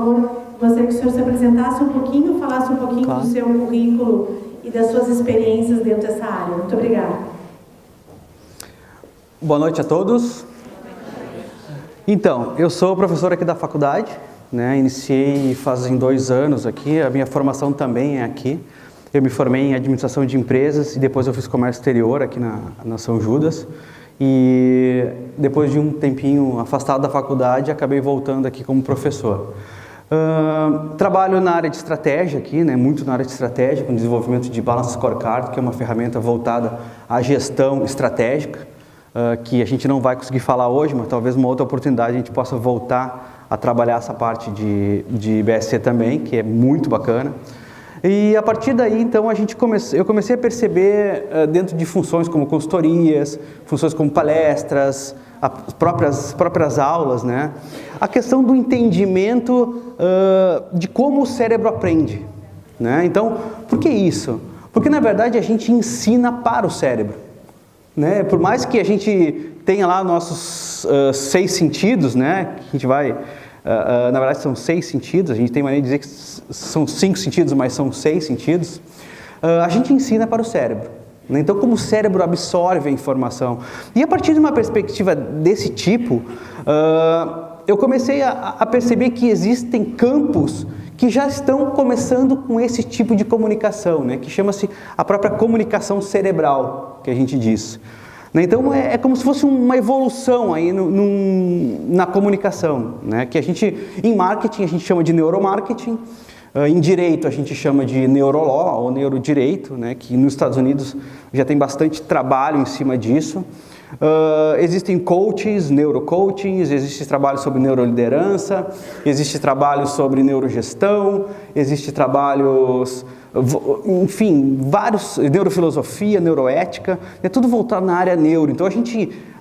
favor, gostaria que o senhor se apresentasse um pouquinho, falasse um pouquinho do seu currículo e das suas experiências dentro dessa área. Muito obrigada. Boa noite a todos. Então, eu sou professor aqui da faculdade, né? Iniciei fazem 2 anos aqui, a minha formação também é aqui. Eu me formei em administração de empresas e depois eu fiz comércio exterior aqui na São Judas. E depois de um tempinho afastado da faculdade, acabei voltando aqui como professor. Trabalho na área de estratégia aqui, né, muito na área de estratégia, com desenvolvimento de Balance Scorecard, que é uma ferramenta voltada à gestão estratégica, que a gente não vai conseguir falar hoje, mas talvez uma outra oportunidade a gente possa voltar a trabalhar essa parte de BSC também, que é muito bacana. E a partir daí, então, eu comecei a perceber dentro de funções como consultorias, funções como palestras, as próprias aulas, né? A questão do entendimento de como o cérebro aprende, né? Então, por que isso? Porque, na verdade, a gente ensina para o cérebro, né? Por mais que a gente tenha lá nossos 6 sentidos, né? Que a gente vai... na verdade são 6 sentidos, a gente tem maneira de dizer que são 5 sentidos, mas são 6 sentidos, a gente ensina para o cérebro, né? Então como o cérebro absorve a informação, e a partir de uma perspectiva desse tipo, eu comecei a perceber que existem campos que já estão começando com esse tipo de comunicação, né? Que chama-se a própria comunicação cerebral, que a gente diz. Então é como se fosse uma evolução aí na comunicação, né? Que a gente, em marketing, a gente chama de neuromarketing, em direito a gente chama de neurolaw ou neurodireito, né? Que nos Estados Unidos já tem bastante trabalho em cima disso. Existem coaches, neurocoachings, existe trabalho sobre neuroliderança, existe trabalho sobre neurogestão, existe trabalhos... enfim, vários, neurofilosofia, neuroética, é tudo voltado na área neuro. Então a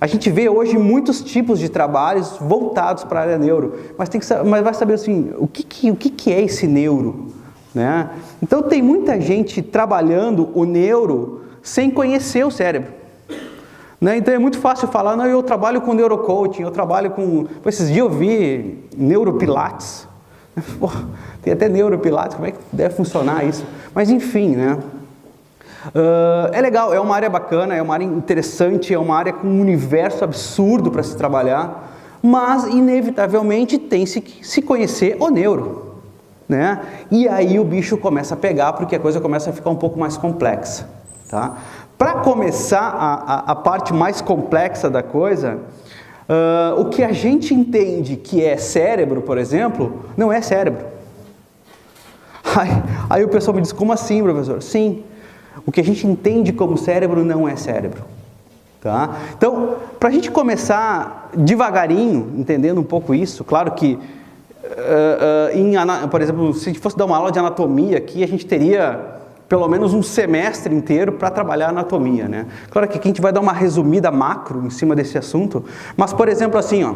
gente vê hoje muitos tipos de trabalhos voltados para a área neuro, mas vai saber assim, o que é esse neuro, né? Então tem muita gente trabalhando o neuro sem conhecer o cérebro, né? Então é muito fácil falar, não, eu trabalho com neurocoaching, eu trabalho com... Esses dias eu vi neuropilates. Porra, tem até neuropilates, como é que deve funcionar isso? Mas enfim, né? É legal, é uma área bacana, é uma área interessante, é uma área com um universo absurdo para se trabalhar, mas inevitavelmente tem-se que se conhecer o neuro, né? E aí o bicho começa a pegar, porque a coisa começa a ficar um pouco mais complexa, tá? Para começar a parte mais complexa da coisa... o que a gente entende que é cérebro, por exemplo, não é cérebro. Aí o pessoal me diz, como assim, professor? Sim, o que a gente entende como cérebro não é cérebro. Tá? Então, para a gente começar devagarinho, entendendo um pouco isso, claro que, por exemplo, se a gente fosse dar uma aula de anatomia aqui, a gente teria... pelo menos um semestre inteiro para trabalhar anatomia, né? Claro que aqui a gente vai dar uma resumida macro em cima desse assunto, mas, por exemplo, assim, ó,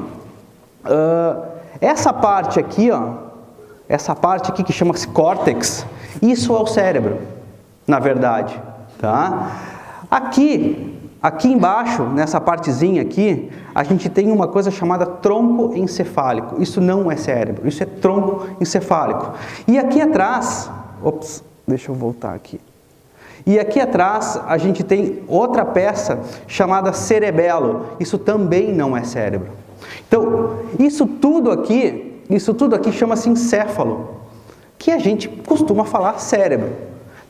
essa parte aqui que chama-se córtex, isso é o cérebro, na verdade, tá? Aqui embaixo, nessa partezinha aqui, a gente tem uma coisa chamada tronco encefálico. Isso não é cérebro, isso é tronco encefálico. E aqui atrás, deixa eu voltar aqui. E aqui atrás a gente tem outra peça chamada cerebelo. Isso também não é cérebro. Então, isso tudo aqui chama-se encéfalo, que a gente costuma falar cérebro.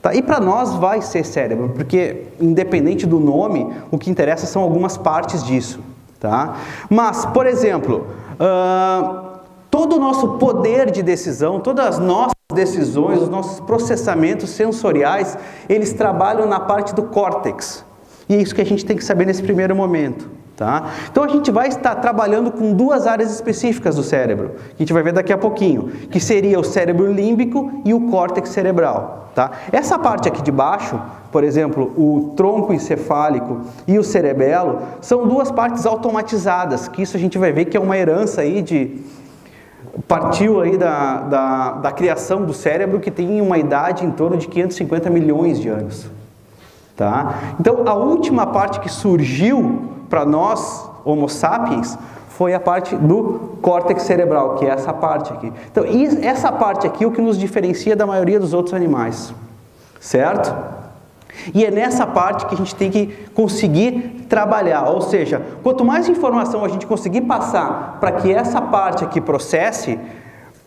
Tá? E para nós vai ser cérebro, porque independente do nome, o que interessa são algumas partes disso. Tá? Mas, por exemplo, todo o nosso poder de decisão, todas as nossas decisões, os nossos processamentos sensoriais, eles trabalham na parte do córtex. E é isso que a gente tem que saber nesse primeiro momento. Tá? Então a gente vai estar trabalhando com 2 áreas específicas do cérebro, que a gente vai ver daqui a pouquinho, que seria o cérebro límbico e o córtex cerebral. Tá? Essa parte aqui de baixo, por exemplo, o tronco encefálico e o cerebelo, são 2 partes automatizadas, que isso a gente vai ver que é uma herança aí partiu aí da criação do cérebro, que tem uma idade em torno de 550 milhões de anos. Tá? Então a última parte que surgiu para nós, Homo sapiens, foi a parte do córtex cerebral, que é essa parte aqui. Então, essa parte aqui é o que nos diferencia da maioria dos outros animais, certo? E é nessa parte que a gente tem que conseguir trabalhar, ou seja, quanto mais informação a gente conseguir passar para que essa parte aqui processe,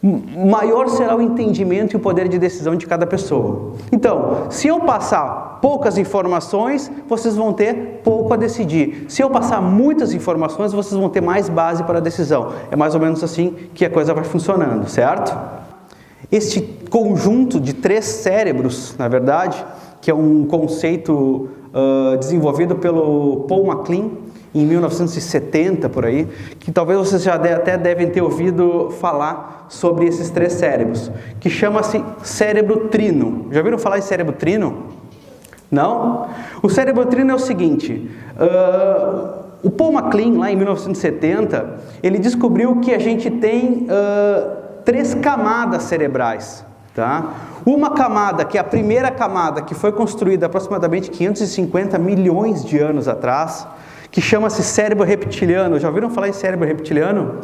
maior será o entendimento e o poder de decisão de cada pessoa. Então, se eu passar poucas informações, vocês vão ter pouco a decidir. Se eu passar muitas informações, vocês vão ter mais base para a decisão. É mais ou menos assim que a coisa vai funcionando, certo? Este conjunto de 3 cérebros, na verdade, que é um conceito desenvolvido pelo Paul MacLean, em 1970, por aí, que talvez vocês já até devem ter ouvido falar sobre esses 3 cérebros, que chama-se cérebro trino. Já ouviram falar em cérebro trino? Não? O cérebro trino é o seguinte, o Paul MacLean, lá em 1970, ele descobriu que a gente tem 3 camadas cerebrais, tá? Uma camada, que é a primeira camada, que foi construída aproximadamente 550 milhões de anos atrás, que chama-se cérebro reptiliano. Já ouviram falar em cérebro reptiliano?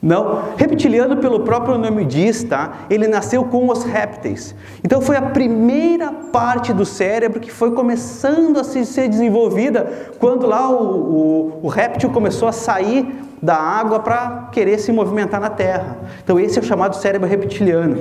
Não? Reptiliano, pelo próprio nome diz, tá? Ele nasceu com os répteis. Então foi a primeira parte do cérebro que foi começando a ser desenvolvida quando lá o réptil começou a sair da água para querer se movimentar na terra. Então esse é o chamado cérebro reptiliano.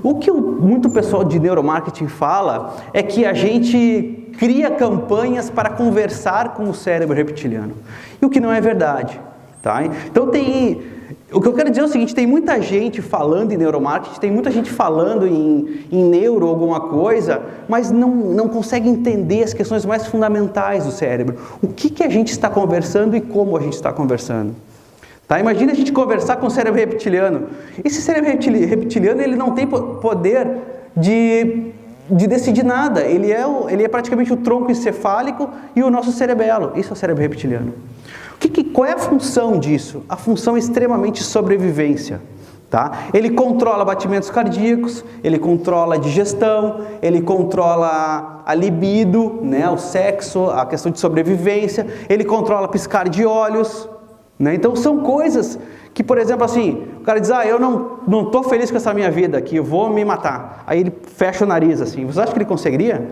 O que muito pessoal de neuromarketing fala é que a gente cria campanhas para conversar com o cérebro reptiliano. E o que não é verdade, tá? Então o que eu quero dizer é o seguinte, tem muita gente falando em neuromarketing, tem muita gente falando em neuro alguma coisa, mas não consegue entender as questões mais fundamentais do cérebro. O que a gente está conversando e como a gente está conversando. Tá? Imagina a gente conversar com o cérebro reptiliano. Esse cérebro reptiliano ele não tem poder de decidir nada. Ele é praticamente o tronco encefálico e o nosso cerebelo. Isso é o cérebro reptiliano. Qual é a função disso? A função é extremamente sobrevivência. Tá? Ele controla batimentos cardíacos, ele controla a digestão, ele controla a libido, né? O sexo, a questão de sobrevivência, ele controla piscar de olhos. Né? Então são coisas que, por exemplo, assim, o cara diz, eu não estou feliz com essa minha vida aqui, eu vou me matar. Aí ele fecha o nariz assim. Você acha que ele conseguiria?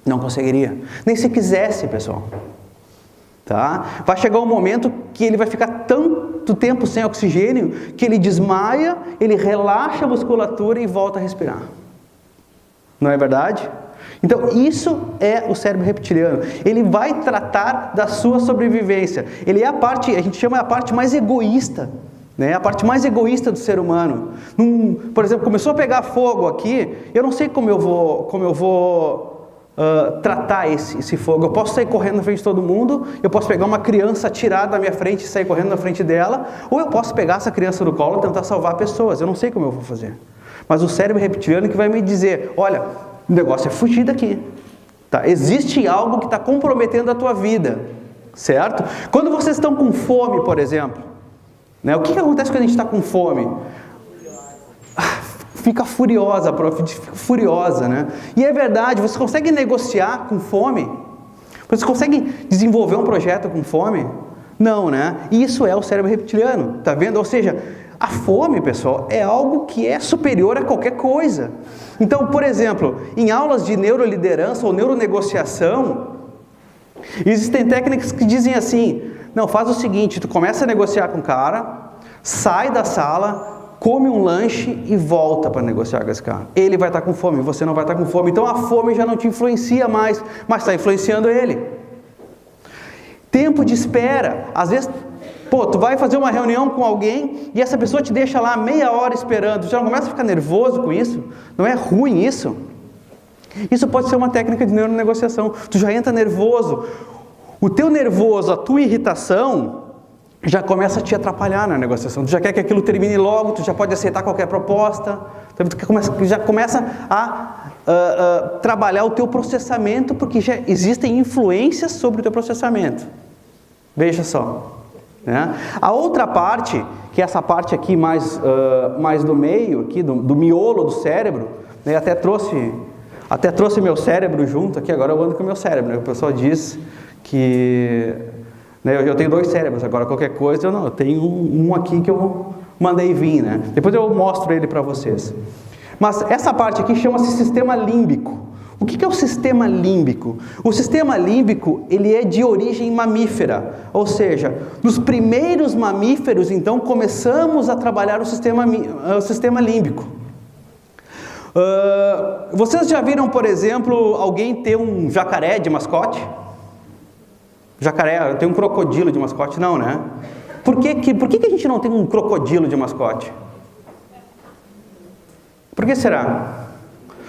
Não conseguiria. Nem se quisesse, pessoal. Tá? Vai chegar um momento que ele vai ficar tanto tempo sem oxigênio que ele desmaia, ele relaxa a musculatura e volta a respirar. Não é verdade? Então, isso é o cérebro reptiliano. Ele vai tratar da sua sobrevivência. Ele é a gente chama a parte mais egoísta, né? A parte mais egoísta do ser humano. Por exemplo, começou a pegar fogo aqui, eu não sei como eu vou tratar esse fogo. Eu posso sair correndo na frente de todo mundo, eu posso pegar uma criança atirar da minha frente e sair correndo na frente dela, ou eu posso pegar essa criança no colo e tentar salvar pessoas. Eu não sei como eu vou fazer. Mas o cérebro reptiliano que vai me dizer, olha, o negócio é fugir daqui. Tá? Existe algo que está comprometendo a tua vida, certo? Quando vocês estão com fome, por exemplo, né? O que acontece quando a gente está com fome? Fica furiosa, fica furiosa, né? E é verdade, você consegue negociar com fome? Você consegue desenvolver um projeto com fome? Não, né? Isso é o cérebro reptiliano, tá vendo? Ou seja, a fome, pessoal, é algo que é superior a qualquer coisa. Então, por exemplo, em aulas de neuroliderança ou neuronegociação, existem técnicas que dizem assim, não, faz o seguinte, tu começa a negociar com o cara, sai da sala, come um lanche e volta para negociar com esse cara. Ele vai estar com fome, você não vai estar com fome. Então a fome já não te influencia mais, mas está influenciando ele. Tempo de espera. Às vezes, tu vai fazer uma reunião com alguém e essa pessoa te deixa lá meia hora esperando. Tu já não começa a ficar nervoso com isso? Não é ruim isso? Isso pode ser uma técnica de neuronegociação. Tu já entra nervoso. O teu nervoso, a tua irritação já começa a te atrapalhar na negociação. Tu já quer que aquilo termine logo, tu já pode aceitar qualquer proposta, tu já começa a trabalhar o teu processamento, porque já existem influências sobre o teu processamento. Veja só. Né? A outra parte, que é essa parte aqui mais do meio, aqui, do miolo do cérebro, né? Até trouxe meu cérebro junto aqui, agora eu ando com o meu cérebro. Né? O pessoal diz que né? Eu tenho 2 cérebros, agora qualquer coisa, eu tenho um aqui que eu mandei vir, né? Depois eu mostro ele para vocês. Mas essa parte aqui chama-se sistema límbico. O que é o sistema límbico? O sistema límbico, ele é de origem mamífera, ou seja, nos primeiros mamíferos, então, começamos a trabalhar o sistema límbico. Vocês já viram, por exemplo, alguém ter um jacaré de mascote? Jacaré, tem um crocodilo de mascote? Não, né? Por que a gente não tem um crocodilo de mascote? Por que será?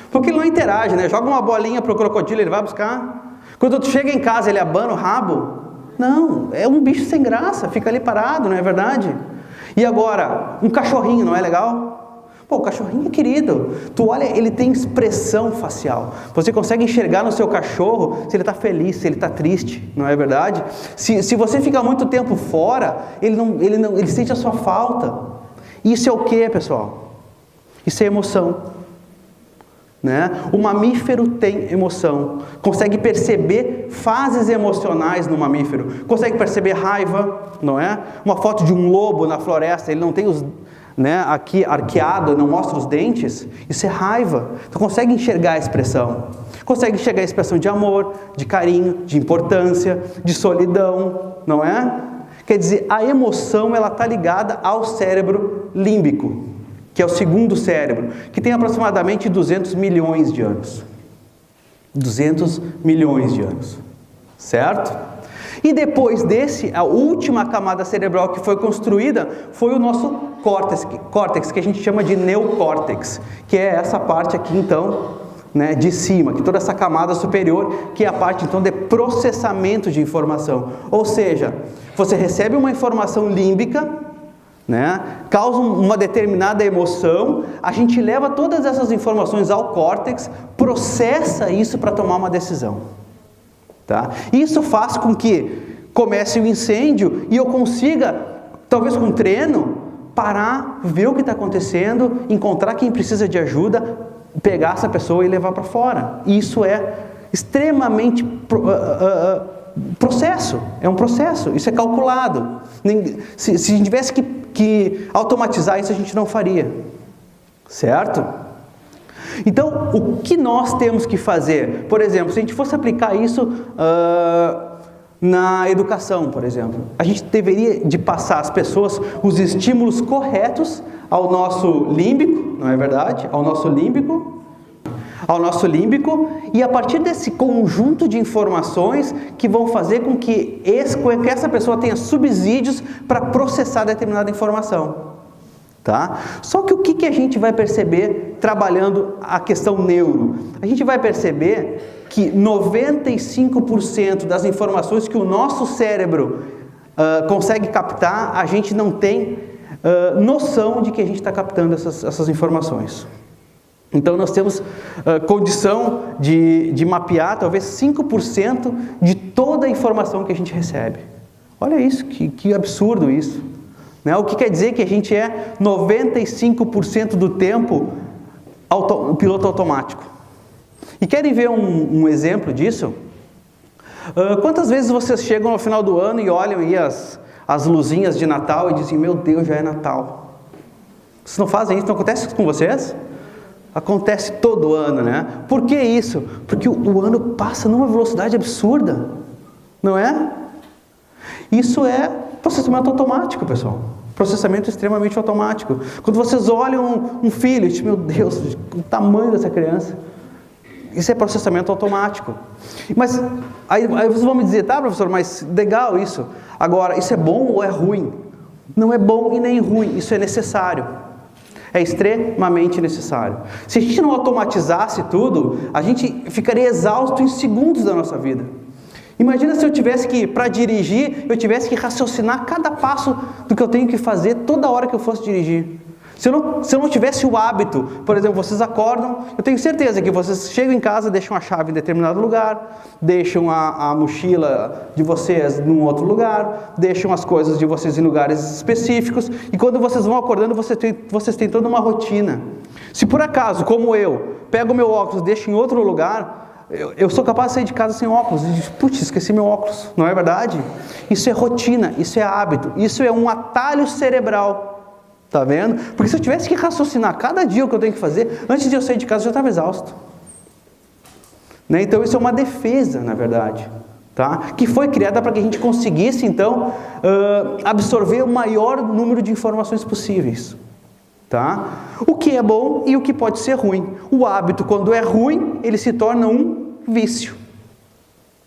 Porque ele não interage, né? Joga uma bolinha pro crocodilo, ele vai buscar. Quando tu chega em casa, ele abana o rabo? Não, é um bicho sem graça, fica ali parado, não é verdade? E agora, um cachorrinho, não é legal? Pô, o cachorrinho é querido. Tu olha, ele tem expressão facial. Você consegue enxergar no seu cachorro se ele está feliz, se ele está triste, não é verdade? Se você fica muito tempo fora, ele sente a sua falta. Isso é o que, pessoal? Isso é emoção. Né? O mamífero tem emoção, consegue perceber fases emocionais no mamífero, consegue perceber raiva, não é? Uma foto de um lobo na floresta, ele não tem os, né, aqui arqueado, não mostra os dentes, isso é raiva. Então consegue enxergar a expressão, consegue enxergar a expressão de amor, de carinho, de importância, de solidão, não é? Quer dizer, a emoção ela está ligada ao cérebro límbico, que é o segundo cérebro, que tem aproximadamente 200 milhões de anos. 200 milhões de anos, certo? E depois desse, a última camada cerebral que foi construída foi o nosso córtex, que a gente chama de neocórtex, que é essa parte aqui então, né, de cima, que toda essa camada superior, que é a parte então de processamento de informação. Ou seja, você recebe uma informação límbica, né? Causa uma determinada emoção, a gente leva todas essas informações ao córtex, processa isso para tomar uma decisão. Tá? Isso faz com que comece o incêndio e eu consiga, talvez com treino, parar, ver o que está acontecendo, encontrar quem precisa de ajuda, pegar essa pessoa e levar para fora. Isso é extremamente processo, é um processo, isso é calculado. Se a gente tivesse que automatizar isso, a gente não faria, certo? Então, o que nós temos que fazer? Por exemplo, se a gente fosse aplicar isso na educação, por exemplo, a gente deveria de passar às pessoas os estímulos corretos ao nosso límbico, não é verdade? Ao nosso límbico, e a partir desse conjunto de informações que vão fazer com que essa pessoa tenha subsídios para processar determinada informação. Tá? Só que o que a gente vai perceber trabalhando a questão neuro? A gente vai perceber que 95% das informações que o nosso cérebro consegue captar, a gente não tem noção de que a gente está captando essas informações. Então nós temos condição de mapear talvez 5% de toda a informação que a gente recebe. Olha isso, que absurdo isso. Né? O que quer dizer que a gente é 95% do tempo piloto automático. E querem ver um exemplo disso? Quantas vezes vocês chegam no final do ano e olham aí as luzinhas de Natal e dizem, meu Deus, já é Natal. Vocês não fazem isso? Não acontece isso com vocês? Acontece todo ano, né? Por que isso? Porque o ano passa numa velocidade absurda, não é? Isso é processamento automático, pessoal. Processamento extremamente automático. Quando vocês olham um filho, tipo, meu Deus, o tamanho dessa criança. Isso é processamento automático. Mas aí vocês vão me dizer, tá, professor, mas legal isso. Agora, isso é bom ou é ruim? Não é bom e nem ruim, isso é necessário. É extremamente necessário. Se a gente não automatizasse tudo, a gente ficaria exausto em segundos da nossa vida. Imagina se eu tivesse que, para dirigir, eu tivesse que raciocinar cada passo do que eu tenho que fazer toda hora que eu fosse dirigir. Se eu não tivesse o hábito, por exemplo, vocês acordam, eu tenho certeza que vocês chegam em casa, deixam a chave em determinado lugar, deixam a mochila de vocês num outro lugar, deixam as coisas de vocês em lugares específicos, e quando vocês vão acordando, vocês têm toda uma rotina. Se por acaso, como eu, pego o meu óculos e deixo em outro lugar, Eu sou capaz de sair de casa sem óculos. E, putz, esqueci meu óculos. Não é verdade? Isso é rotina, isso é hábito, isso é um atalho cerebral. Tá vendo? Porque se eu tivesse que raciocinar cada dia o que eu tenho que fazer, antes de eu sair de casa eu já estava exausto. Né? Então isso é uma defesa, na verdade. Tá? Que foi criada para que a gente conseguisse, então, absorver o maior número de informações possíveis. Tá? O que é bom e o que pode ser ruim. O hábito, quando é ruim, ele se torna um vício.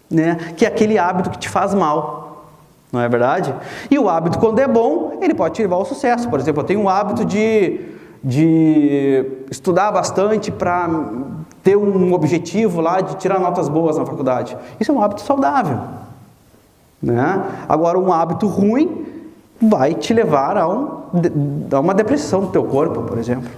Né? Que é aquele hábito que te faz mal. Não é verdade? E o hábito, quando é bom, ele pode te levar ao sucesso. Por exemplo, eu tenho um hábito de estudar bastante para ter um objetivo lá de tirar notas boas na faculdade. Isso é um hábito saudável. Né? Agora, um hábito ruim vai te levar a uma depressão do teu corpo, por exemplo.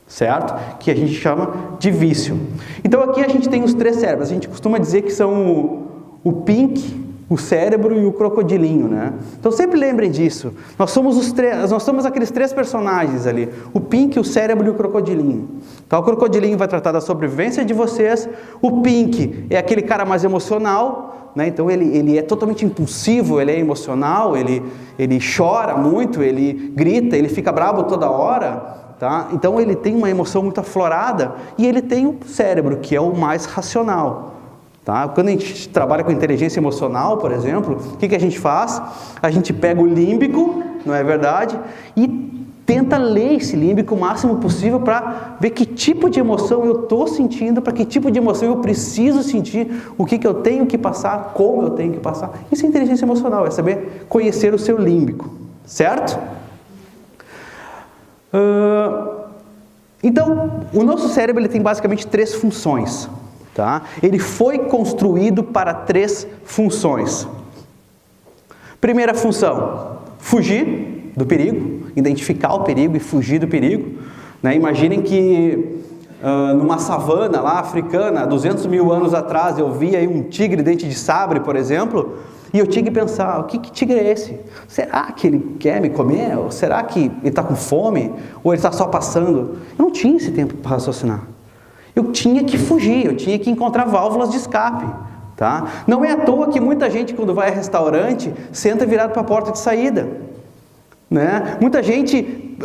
Certo? Que a gente chama de vício. Então aqui a gente tem os 3 cérebros. A gente costuma dizer que são o pink, o cérebro e o crocodilinho, né? Então sempre lembrem disso. Nós somos aqueles 3 personagens ali. O pink, o cérebro e o crocodilinho. Então o crocodilinho vai tratar da sobrevivência de vocês. O pink é aquele cara mais emocional, né? Então ele é totalmente impulsivo, ele é emocional, ele chora muito, ele grita, ele fica bravo toda hora. Tá? Então ele tem uma emoção muito aflorada e ele tem o cérebro, que é o mais racional. Tá? Quando a gente trabalha com inteligência emocional, por exemplo, o que a gente faz? A gente pega o límbico, não é verdade? E tenta ler esse límbico o máximo possível para ver que tipo de emoção eu estou sentindo, para que tipo de emoção eu preciso sentir, o que eu tenho que passar, como eu tenho que passar. Isso é inteligência emocional, é saber conhecer o seu límbico, certo? Então, o nosso cérebro ele tem basicamente 3 funções. Tá? Ele foi construído para 3 funções. Primeira função, fugir do perigo, identificar o perigo e fugir do perigo. Né? Imaginem que numa savana lá africana, há 200 mil anos atrás, eu vi aí um tigre dente de sabre, por exemplo, e eu tinha que pensar, que tigre é esse? Será que ele quer me comer? Ou será que ele está com fome? Ou ele está só passando? Eu não tinha esse tempo para raciocinar. Eu tinha que fugir, eu tinha que encontrar válvulas de escape. Tá? Não é à toa que muita gente, quando vai a restaurante, senta virado para a porta de saída. Né? Muita gente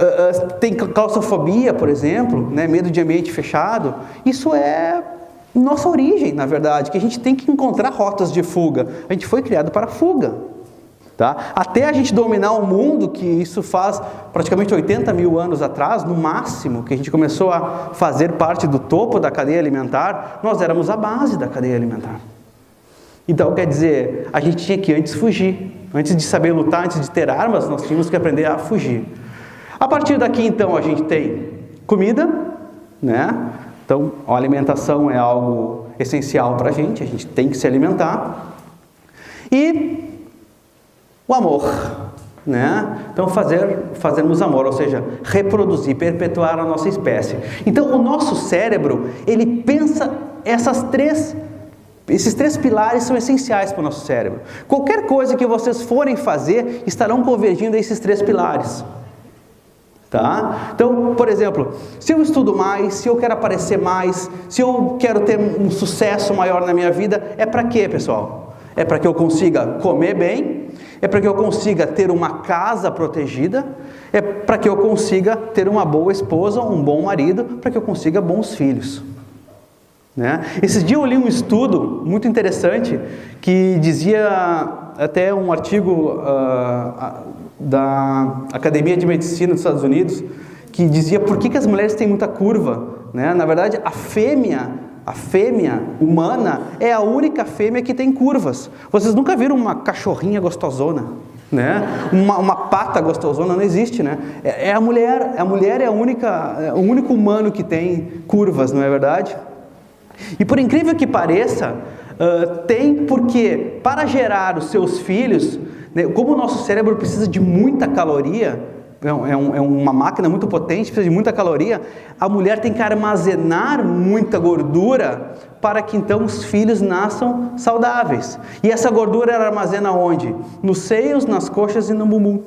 tem claustrofobia, por exemplo, né? Medo de ambiente fechado. Isso é nossa origem, na verdade, que a gente tem que encontrar rotas de fuga. A gente foi criado para fuga. Tá? Até a gente dominar o mundo, que isso faz praticamente 80 mil anos atrás, no máximo, que a gente começou a fazer parte do topo da cadeia alimentar, nós éramos a base da cadeia alimentar. Então, quer dizer, a gente tinha que antes fugir. Antes de saber lutar, antes de ter armas, nós tínhamos que aprender a fugir. A partir daqui, então, a gente tem comida, né? Então, a alimentação é algo essencial para a gente tem que se alimentar. E o amor, né? Então, fazermos amor, ou seja, reproduzir, perpetuar a nossa espécie. Então, o nosso cérebro, ele pensa esses 3 pilares são essenciais para o nosso cérebro. Qualquer coisa que vocês forem fazer, estarão convergindo a esses 3 pilares. Tá? Então, por exemplo, se eu estudo mais, se eu quero aparecer mais, se eu quero ter um sucesso maior na minha vida, é para quê, pessoal? É para que eu consiga comer bem, é para que eu consiga ter uma casa protegida, é para que eu consiga ter uma boa esposa, um bom marido, para que eu consiga bons filhos. Né? Esses dias eu li um estudo muito interessante que dizia, até um artigo da Academia de Medicina dos Estados Unidos, que dizia por que as mulheres têm muita curva. Né? Na verdade, a fêmea humana é a única fêmea que tem curvas. Vocês nunca viram uma cachorrinha gostosona? Né? Uma pata gostosona não existe, né? A mulher é o único humano que tem curvas, não é verdade? E por incrível que pareça, tem porque para gerar os seus filhos, né, como o nosso cérebro precisa de muita caloria, é uma máquina muito potente, precisa de muita caloria, a mulher tem que armazenar muita gordura para que então os filhos nasçam saudáveis. E essa gordura ela armazena onde? Nos seios, nas coxas e no bumbum.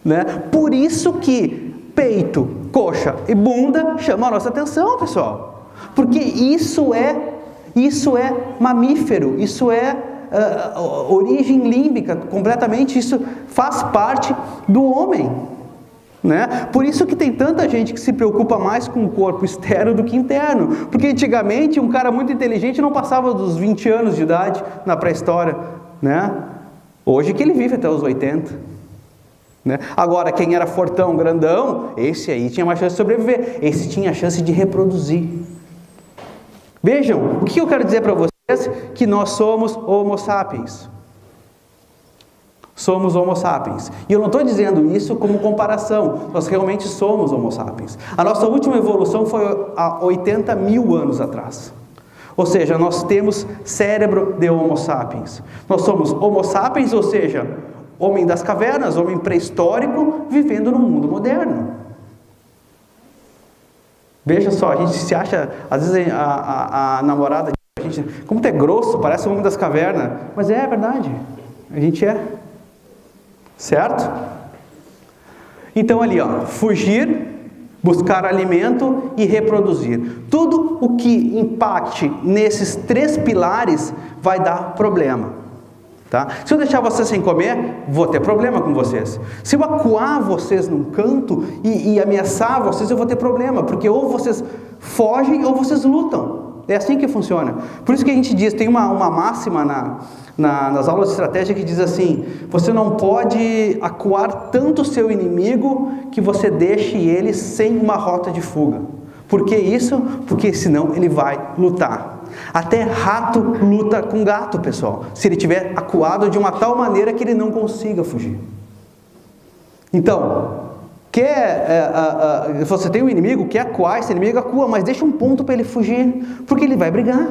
Né? Por isso que peito, coxa e bunda chamam a nossa atenção, pessoal. Porque isso é mamífero, isso é origem límbica, completamente, isso faz parte do homem, né? Por isso que tem tanta gente que se preocupa mais com o corpo externo do que interno, porque antigamente um cara muito inteligente não passava dos 20 anos de idade na pré-história, né? Hoje que ele vive até os 80, né? Agora, quem era fortão, grandão, esse aí tinha mais chance de sobreviver, esse tinha a chance de reproduzir. Vejam, o que eu quero dizer para vocês? Que nós somos Homo sapiens. Somos Homo sapiens. E eu não estou dizendo isso como comparação, nós realmente somos Homo sapiens. A nossa última evolução foi há 80 mil anos atrás. Ou seja, nós temos cérebro de Homo sapiens. Nós somos Homo sapiens, ou seja, homem das cavernas, homem pré-histórico, vivendo no mundo moderno. Veja só, a gente se acha, às vezes a namorada, a gente, como tu é grosso, parece um homem das cavernas, mas é verdade, a gente é, certo? Então ali, ó, fugir, buscar alimento e reproduzir. Tudo o que impacte nesses 3 pilares vai dar problema. Tá? Se eu deixar vocês sem comer, vou ter problema com vocês. Se eu acuar vocês num canto e ameaçar vocês, eu vou ter problema, porque ou vocês fogem ou vocês lutam. É assim que funciona. Por isso que a gente diz, tem uma máxima nas aulas de estratégia que diz assim: você não pode acuar tanto o seu inimigo que você deixe ele sem uma rota de fuga. Por que isso? Porque senão ele vai lutar. Até rato luta com gato, pessoal, se ele estiver acuado de uma tal maneira que ele não consiga fugir. Então, você tem um inimigo, quer acuar, esse inimigo acua, mas deixa um ponto para ele fugir, porque ele vai brigar.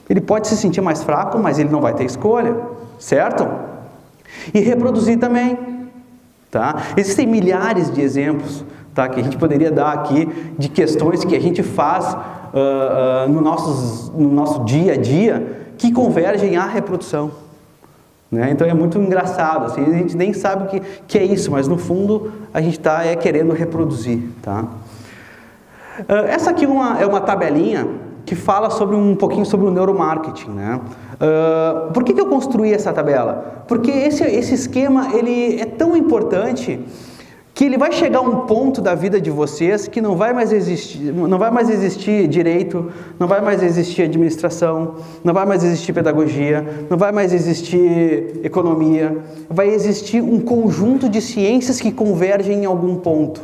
Ele pode se sentir mais fraco, mas ele não vai ter escolha, certo? E reproduzir também, tá? Existem milhares de exemplos, tá, que a gente poderia dar aqui, de questões que a gente faz no nosso dia a dia, que convergem à reprodução, né? Então é muito engraçado, assim, a gente nem sabe o que é isso, mas no fundo a gente está querendo reproduzir, tá? Essa aqui é uma tabelinha que fala um pouquinho sobre o neuromarketing, né? Por que eu construí essa tabela? Porque esse esquema ele é tão importante que ele vai chegar a um ponto da vida de vocês que não vai mais existir direito, não vai mais existir administração, não vai mais existir pedagogia, não vai mais existir economia, vai existir um conjunto de ciências que convergem em algum ponto,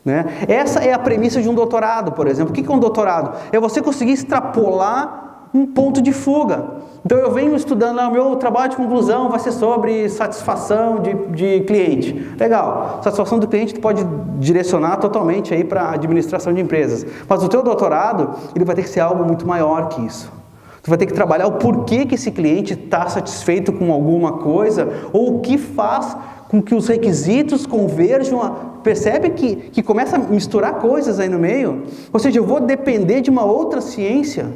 né? Essa é a premissa de um doutorado, por exemplo. O que é um doutorado? É você conseguir extrapolar um ponto de fuga. Então eu venho estudando lá, o meu trabalho de conclusão vai ser sobre satisfação de cliente. Legal, satisfação do cliente tu pode direcionar totalmente aí para administração de empresas. Mas o teu doutorado, ele vai ter que ser algo muito maior que isso. Tu vai ter que trabalhar o porquê que esse cliente está satisfeito com alguma coisa, ou o que faz com que os requisitos converjam. Percebe que começa a misturar coisas aí no meio? Ou seja, eu vou depender de uma outra ciência,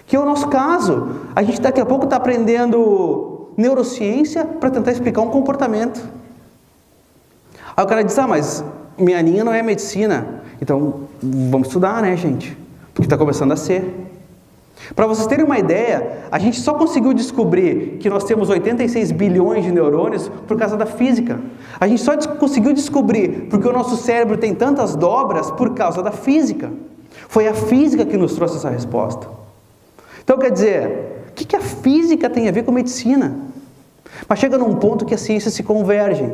que é o nosso caso. A gente daqui a pouco está aprendendo neurociência para tentar explicar um comportamento. Aí o cara diz, mas minha linha não é medicina. Então, vamos estudar, né, gente? Porque está começando a ser. Para vocês terem uma ideia, a gente só conseguiu descobrir que nós temos 86 bilhões de neurônios por causa da física. A gente só conseguiu descobrir porque o nosso cérebro tem tantas dobras por causa da física. Foi a física que nos trouxe essa resposta. Então, quer dizer, o que a física tem a ver com medicina? Mas chega num ponto que as ciências se convergem.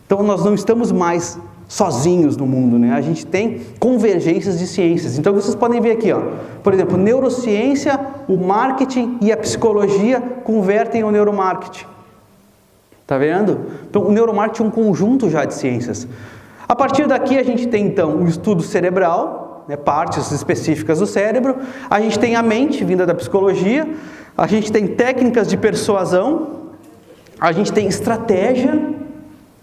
Então, nós não estamos mais sozinhos no mundo, né? A gente tem convergências de ciências. Então, vocês podem ver aqui, ó, por exemplo, neurociência, o marketing e a psicologia convertem ao neuromarketing. Tá vendo? Então, o neuromarketing é um conjunto já de ciências. A partir daqui, a gente tem, então, o estudo cerebral, partes específicas do cérebro, a gente tem a mente, vinda da psicologia, a gente tem técnicas de persuasão, a gente tem estratégia,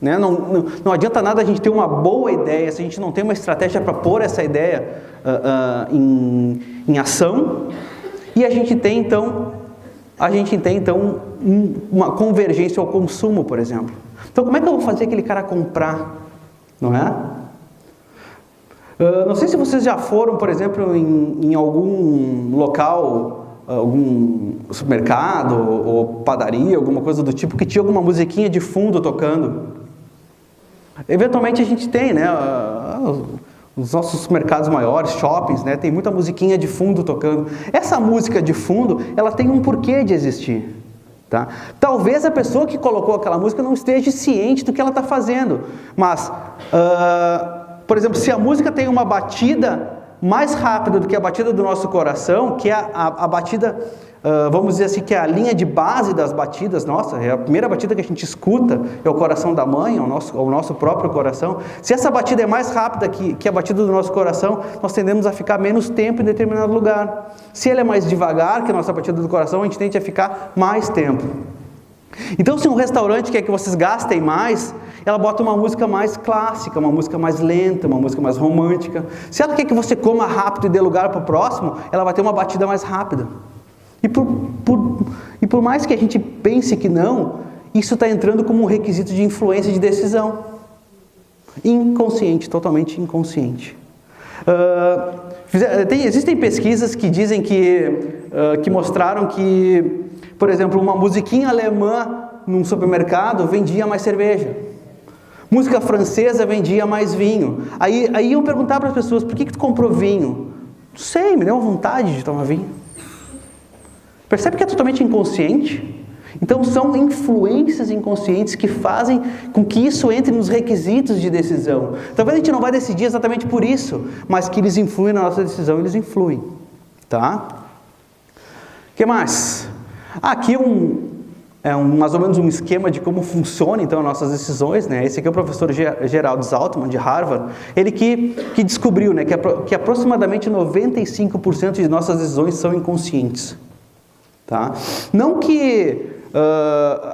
né? Não adianta nada a gente ter uma boa ideia se a gente não tem uma estratégia para pôr essa ideia em ação, e a gente tem então uma convergência ao consumo, por exemplo. Então como é que eu vou fazer aquele cara comprar, não é? Não sei se vocês já foram, por exemplo, em algum local, algum supermercado ou padaria, alguma coisa do tipo, que tinha alguma musiquinha de fundo tocando. Eventualmente a gente tem, né? Os nossos supermercados maiores, shoppings, né? Tem muita musiquinha de fundo tocando. Essa música de fundo, ela tem um porquê de existir. Tá? Talvez a pessoa que colocou aquela música não esteja ciente do que ela está fazendo. Mas, por exemplo, se a música tem uma batida mais rápida do que a batida do nosso coração, que é a batida, vamos dizer assim, que é a linha de base das batidas, nossa, é a primeira batida que a gente escuta, é o coração da mãe, é o nosso próprio coração. Se essa batida é mais rápida que a batida do nosso coração, nós tendemos a ficar menos tempo em determinado lugar. Se ela é mais devagar que a nossa batida do coração, a gente tende a ficar mais tempo. Então, se um restaurante quer que vocês gastem mais, ela bota uma música mais clássica, uma música mais lenta, uma música mais romântica. Se ela quer que você coma rápido e dê lugar para o próximo, ela vai ter uma batida mais rápida. E por mais que a gente pense que não, isso está entrando como um requisito de influência de decisão. Inconsciente, totalmente inconsciente. Existem pesquisas que dizem que mostraram que, por exemplo, uma musiquinha alemã num supermercado vendia mais cerveja. Música francesa vendia mais vinho. Aí iam perguntar para as pessoas, por que tu comprou vinho? Não sei, me deu uma vontade de tomar vinho. Percebe que é totalmente inconsciente? Então são influências inconscientes que fazem com que isso entre nos requisitos de decisão. Talvez a gente não vai decidir exatamente por isso, mas que eles influem na nossa decisão, eles influem. Tá? O que mais? Aqui mais ou menos um esquema de como funciona então as nossas decisões, né? Esse aqui é o professor Gerald Zaltman, de Harvard, ele que descobriu, né, que aproximadamente 95% de nossas decisões são inconscientes. Tá? Não que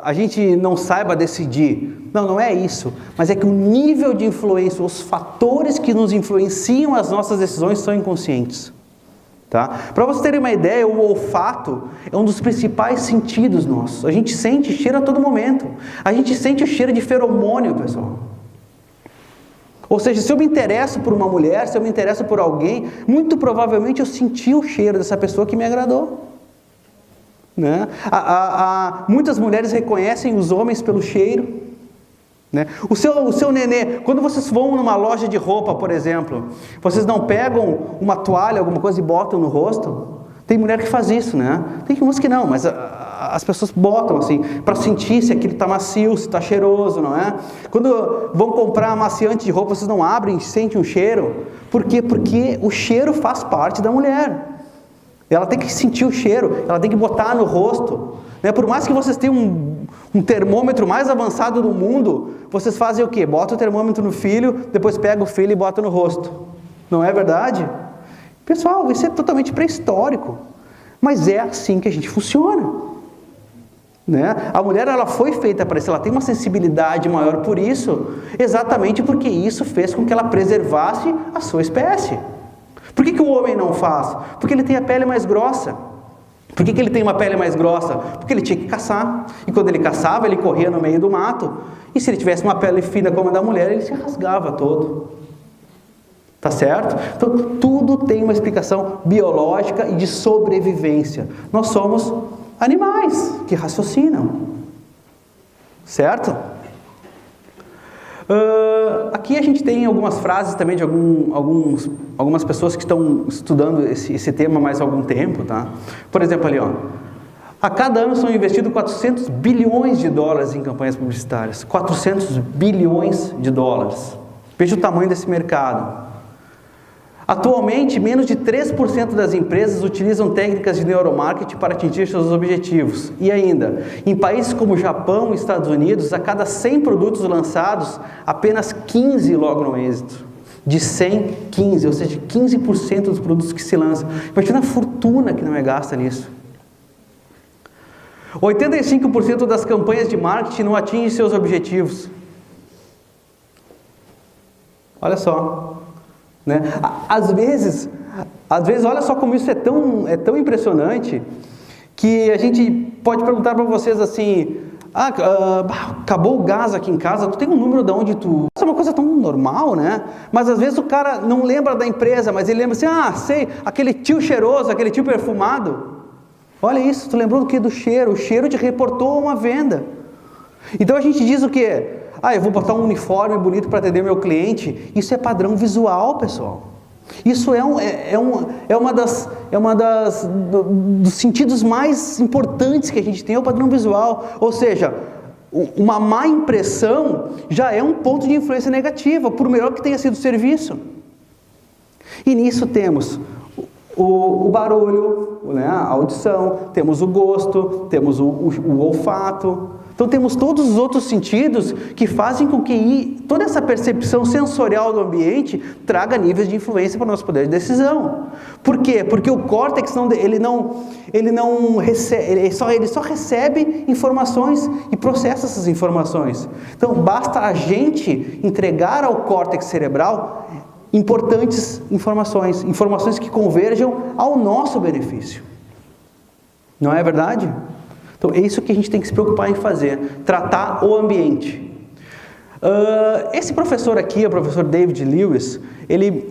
a gente não saiba decidir, não é isso, mas é que o nível de influência, os fatores que nos influenciam as nossas decisões são inconscientes. Tá? Para vocês terem uma ideia, o olfato é um dos principais sentidos nossos. A gente sente cheiro a todo momento. A gente sente o cheiro de feromônio, pessoal. Ou seja, se eu me interesso por uma mulher, se eu me interesso por alguém, muito provavelmente eu senti o cheiro dessa pessoa que me agradou. Né? Muitas mulheres reconhecem os homens pelo cheiro. Né? O seu nenê, quando vocês vão numa loja de roupa, por exemplo, vocês não pegam uma toalha, alguma coisa e botam no rosto? Tem mulher que faz isso, né? Tem umas que não, mas as pessoas botam assim, para sentir se aquilo está macio, se está cheiroso, não é? Quando vão comprar amaciante de roupa, vocês não abrem e sentem um cheiro. Por quê? Porque o cheiro faz parte da mulher. Ela tem que sentir o cheiro, ela tem que botar no rosto. Né? Por mais que vocês tenham um termômetro mais avançado do mundo, vocês fazem o quê? Bota o termômetro no filho, depois pega o filho e bota no rosto. Não é verdade? Pessoal, isso é totalmente pré-histórico. Mas é assim que a gente funciona. Né? A mulher, ela foi feita para isso, ela tem uma sensibilidade maior por isso, exatamente porque isso fez com que ela preservasse a sua espécie. Por que o homem não faz? Porque ele tem a pele mais grossa. Por que ele tem uma pele mais grossa? Porque ele tinha que caçar. E quando ele caçava, ele corria no meio do mato. E se ele tivesse uma pele fina como a da mulher, ele se rasgava todo. Tá certo? Então, tudo tem uma explicação biológica e de sobrevivência. Nós somos animais que raciocinam. Certo? Aqui a gente tem algumas frases também de algumas pessoas que estão estudando esse tema há mais algum tempo, tá? Por exemplo, ali, ó. A cada ano são investidos 400 bilhões de dólares em campanhas publicitárias. 400 bilhões de dólares. Veja o tamanho desse mercado. Atualmente, menos de 3% das empresas utilizam técnicas de neuromarketing para atingir seus objetivos. E ainda, em países como Japão e Estados Unidos, a cada 100 produtos lançados, apenas 15 logram êxito. De 100, 15, ou seja, 15% dos produtos que se lançam. Imagina a fortuna que não é gasta nisso. 85% das campanhas de marketing não atingem seus objetivos. Olha só. Né? Às vezes, olha só como isso é tão impressionante, que a gente pode perguntar para vocês assim, acabou o gás aqui em casa, tu tem um número de onde tu... Isso é uma coisa tão normal, né? Mas às vezes o cara não lembra da empresa, mas ele lembra assim, sei, aquele tio cheiroso, aquele tio perfumado. Olha isso, tu lembrou do que? Do cheiro. O cheiro te reportou uma venda. Então a gente diz o quê? Eu vou botar um uniforme bonito para atender meu cliente. Isso é padrão visual, pessoal. Isso dos sentidos mais importantes que a gente tem, é o padrão visual. Ou seja, uma má impressão já é um ponto de influência negativa, por melhor que tenha sido o serviço. E nisso temos o barulho, né, a audição, temos o gosto, temos o olfato. Então temos todos os outros sentidos que fazem com que toda essa percepção sensorial do ambiente traga níveis de influência para o nosso poder de decisão. Por quê? Porque o córtex ele só recebe informações e processa essas informações. Então basta a gente entregar ao córtex cerebral importantes informações que converjam ao nosso benefício. Não é verdade? Então é isso que a gente tem que se preocupar em fazer, tratar o ambiente. Esse professor aqui, o professor David Lewis, ele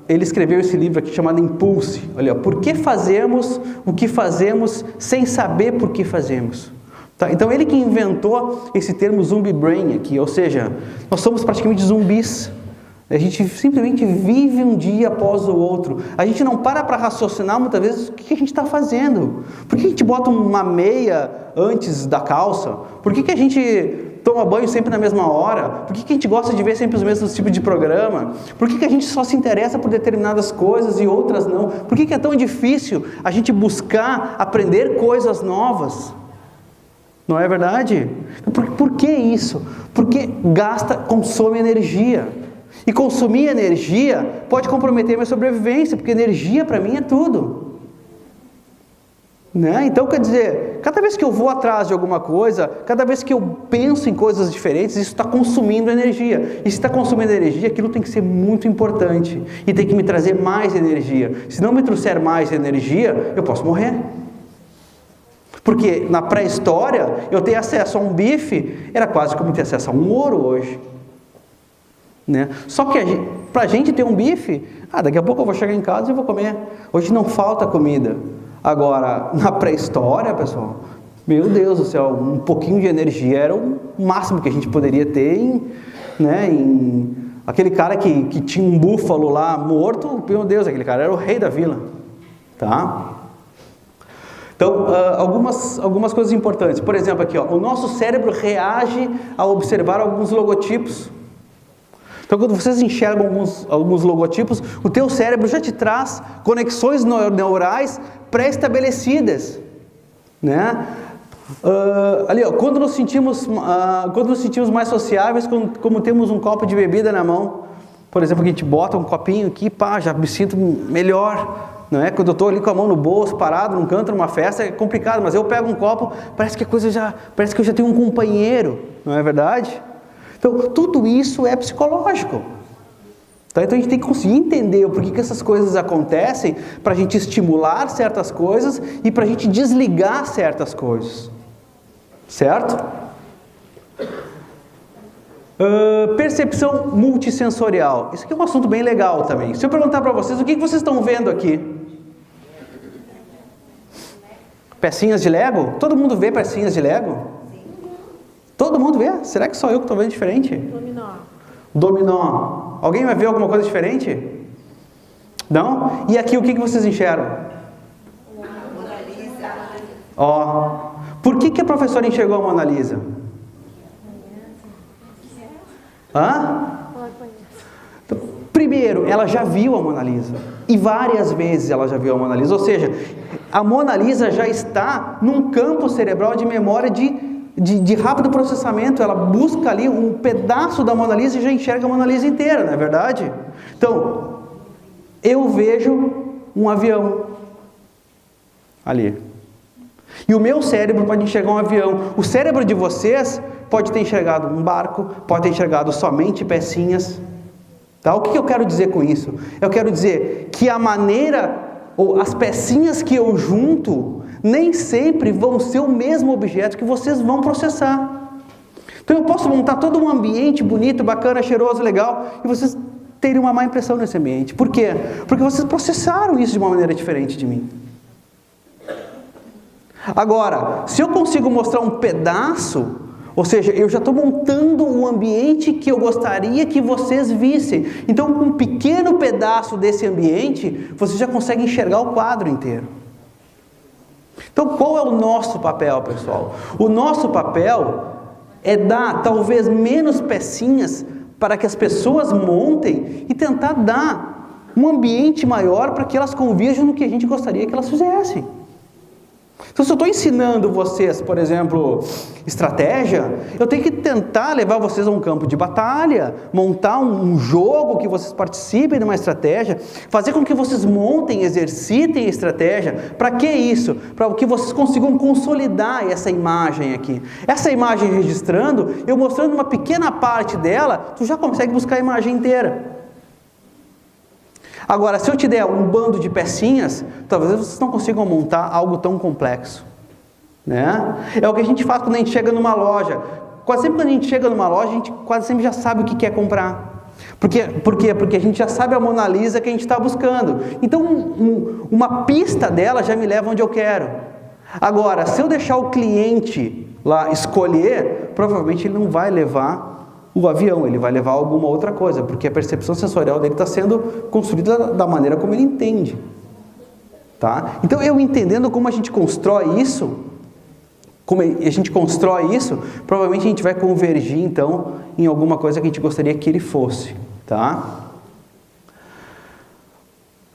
escreveu esse livro aqui chamado Impulse. Olha, por que fazemos o que fazemos sem saber por que fazemos? Tá? Então ele que inventou esse termo zumbi brain aqui, ou seja, nós somos praticamente zumbis. A gente simplesmente vive um dia após o outro. A gente não para raciocinar muitas vezes o que a gente está fazendo. Por que a gente bota uma meia antes da calça? Por que a gente toma banho sempre na mesma hora? Por que a gente gosta de ver sempre os mesmos tipos de programa? Por que a gente só se interessa por determinadas coisas e outras não? Por que é tão difícil a gente buscar aprender coisas novas? Não é verdade? Por que isso? Porque consome energia. E consumir energia pode comprometer minha sobrevivência, porque energia para mim é tudo. Né? Então, quer dizer, cada vez que eu vou atrás de alguma coisa, cada vez que eu penso em coisas diferentes, isso está consumindo energia. E se está consumindo energia, aquilo tem que ser muito importante. E tem que me trazer mais energia. Se não me trouxer mais energia, eu posso morrer. Porque na pré-história, eu ter acesso a um bife, era quase como ter acesso a um ouro hoje. Né? Só que para a gente ter um bife, daqui a pouco eu vou chegar em casa e vou comer. Hoje não falta comida. Agora, na pré-história, pessoal, meu Deus do céu, um pouquinho de energia era o máximo que a gente poderia ter em aquele cara que tinha um búfalo lá morto, meu Deus, aquele cara era o rei da vila. Tá? Então, algumas coisas importantes. Por exemplo, aqui, o nosso cérebro reage a observar alguns logotipos. Então, quando vocês enxergam alguns logotipos, o teu cérebro já te traz conexões neurais pré-estabelecidas, né? Ali, quando nos sentimos mais sociáveis, como temos um copo de bebida na mão, por exemplo, que a gente bota um copinho aqui, já me sinto melhor, não é? Quando eu estou ali com a mão no bolso, parado num canto, numa festa, é complicado, mas eu pego um copo, parece que eu já tenho um companheiro, não é verdade? Então, tudo isso é psicológico. Tá? Então, a gente tem que conseguir entender o porquê que essas coisas acontecem para a gente estimular certas coisas e para a gente desligar certas coisas. Certo? Percepção multissensorial. Isso aqui é um assunto bem legal também. Se eu perguntar para vocês, o que vocês estão vendo aqui? Pecinhas de Lego? Todo mundo vê pecinhas de Lego? Todo mundo vê? Será que só eu que estou vendo diferente? Dominó. Alguém vai ver alguma coisa diferente? Não? E aqui o que vocês enxergam? Mona Lisa. Por que a professora enxergou a Mona Lisa? Então, primeiro, ela já viu a Mona Lisa. E várias vezes ela já viu a Mona Lisa. Ou seja, a Mona Lisa já está num campo cerebral de memória de rápido processamento. Ela busca ali um pedaço da Mona Lisa e já enxerga a Mona Lisa inteira, não é verdade? Então, eu vejo um avião ali. E o meu cérebro pode enxergar um avião. O cérebro de vocês pode ter enxergado um barco, pode ter enxergado somente pecinhas. Tá? O que eu quero dizer com isso? Eu quero dizer que a maneira, ou as pecinhas que eu junto, nem sempre vão ser o mesmo objeto que vocês vão processar. Então eu posso montar todo um ambiente bonito, bacana, cheiroso, legal, e vocês terem uma má impressão nesse ambiente. Por quê? Porque vocês processaram isso de uma maneira diferente de mim. Agora, se eu consigo mostrar um pedaço, ou seja, eu já estou montando um ambiente que eu gostaria que vocês vissem. Então, com um pequeno pedaço desse ambiente, você já consegue enxergar o quadro inteiro. Então, qual é o nosso papel, pessoal? O nosso papel é dar, talvez, menos pecinhas para que as pessoas montem e tentar dar um ambiente maior para que elas convirjam no que a gente gostaria que elas fizessem. Então, se eu estou ensinando vocês, por exemplo, estratégia, eu tenho que tentar levar vocês a um campo de batalha, montar um jogo que vocês participem de uma estratégia, fazer com que vocês montem, exercitem a estratégia. Para que isso? Para que vocês consigam consolidar essa imagem aqui. Essa imagem registrando, eu mostrando uma pequena parte dela, tu já consegue buscar a imagem inteira. Agora, se eu te der um bando de pecinhas, talvez vocês não consigam montar algo tão complexo, né? É o que a gente faz quando a gente chega numa loja. Quase sempre quando a gente chega numa loja, a gente quase sempre já sabe o que quer comprar. Por quê? Porque a gente já sabe a Mona Lisa que a gente está buscando. Então, uma pista dela já me leva onde eu quero. Agora, se eu deixar o cliente lá escolher, provavelmente ele não vai levar o avião, ele vai levar alguma outra coisa, porque a percepção sensorial dele está sendo construída da maneira como ele entende. Tá? Então, eu entendendo como a gente constrói isso, provavelmente a gente vai convergir, então, em alguma coisa que a gente gostaria que ele fosse. Tá?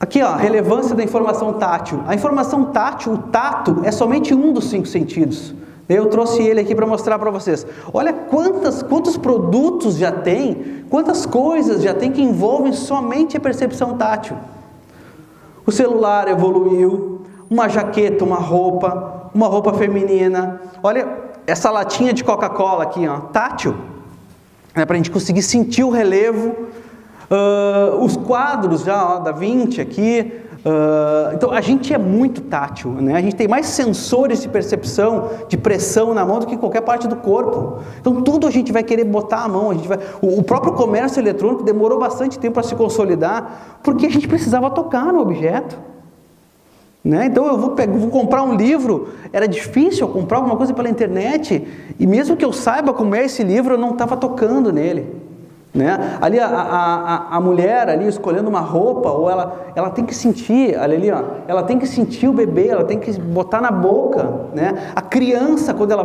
Aqui, ó, relevância da informação tátil. A informação tátil, o tato, é somente um dos 5 sentidos. Eu trouxe ele aqui para mostrar para vocês. Olha quantos produtos já tem, quantas coisas já tem que envolvem somente a percepção tátil. O celular evoluiu, uma jaqueta, uma roupa feminina. Olha essa latinha de Coca-Cola aqui, ó, tátil, para a gente conseguir sentir o relevo. Os quadros já, ó, da Vinci aqui. Então a gente é muito tátil, né? A gente tem mais sensores de percepção, de pressão na mão do que qualquer parte do corpo. Então tudo a gente vai querer botar a mão. O próprio comércio eletrônico demorou bastante tempo para se consolidar, porque a gente precisava tocar no objeto, né? Então eu vou comprar um livro, era difícil eu comprar alguma coisa pela internet, e mesmo que eu saiba como é esse livro, eu não estava tocando nele. Né? Ali a mulher ali escolhendo uma roupa, ou ela tem que sentir, ali, ó, ela tem que sentir o bebê, ela tem que botar na boca, né? A criança, quando ela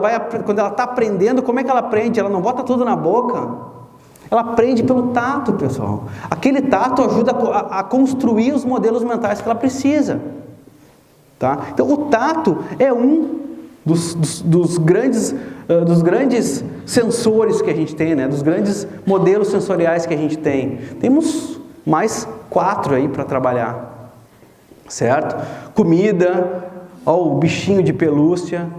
está aprendendo, como é que ela aprende? Ela não bota tudo na boca, ela aprende pelo tato, pessoal. Aquele tato ajuda a construir os modelos mentais que ela precisa, tá? Então o tato é um dos grandes sensores que a gente tem, né? Dos grandes modelos sensoriais que a gente tem. Temos mais 4 aí para trabalhar, certo? Comida, ó, o bichinho de pelúcia,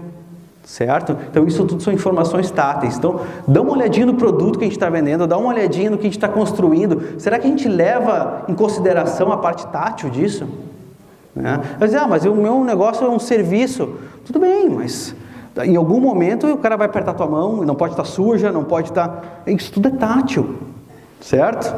certo? Então isso tudo são informações táteis. Então dá uma olhadinha no produto que a gente está vendendo, dá uma olhadinha no que a gente está construindo. Será que a gente leva em consideração a parte tátil disso? Né? Mas o meu negócio é um serviço. Tudo bem, mas em algum momento o cara vai apertar tua mão, não pode estar suja, não pode estar... Isso tudo é tátil, certo?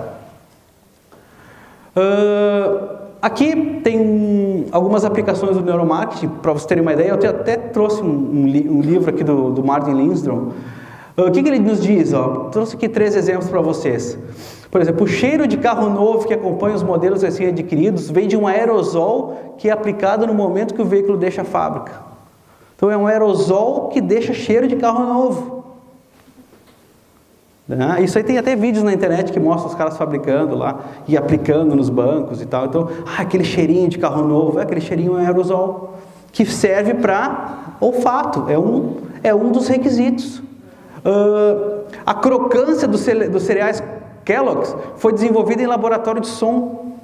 Aqui tem algumas aplicações do neuromarketing, para vocês terem uma ideia. Eu até trouxe um livro aqui do Martin Lindstrom. O que ele nos diz? Trouxe aqui 3 exemplos para vocês. Por exemplo, o cheiro de carro novo que acompanha os modelos recém-adquiridos vem de um aerosol que é aplicado no momento que o veículo deixa a fábrica. Então é um aerosol que deixa cheiro de carro novo. Isso aí tem até vídeos na internet que mostram os caras fabricando lá e aplicando nos bancos e tal. Então, aquele cheirinho de carro novo, aquele cheirinho é aerosol que serve para olfato, é um dos requisitos. A crocância dos cereais Kellogg's foi desenvolvida em laboratório de som.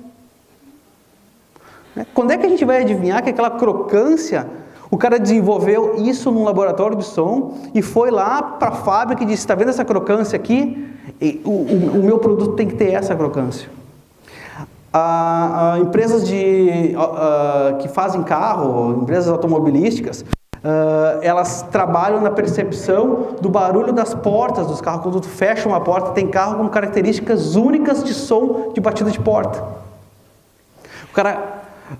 Quando é que a gente vai adivinhar que aquela crocância, o cara desenvolveu isso num laboratório de som e foi lá para a fábrica e disse, está vendo essa crocância aqui? O meu produto tem que ter essa crocância. Empresas que fazem carro, empresas automobilísticas, elas trabalham na percepção do barulho das portas dos carros. Quando tu fecha uma porta, tem carro com características únicas de som de batida de porta.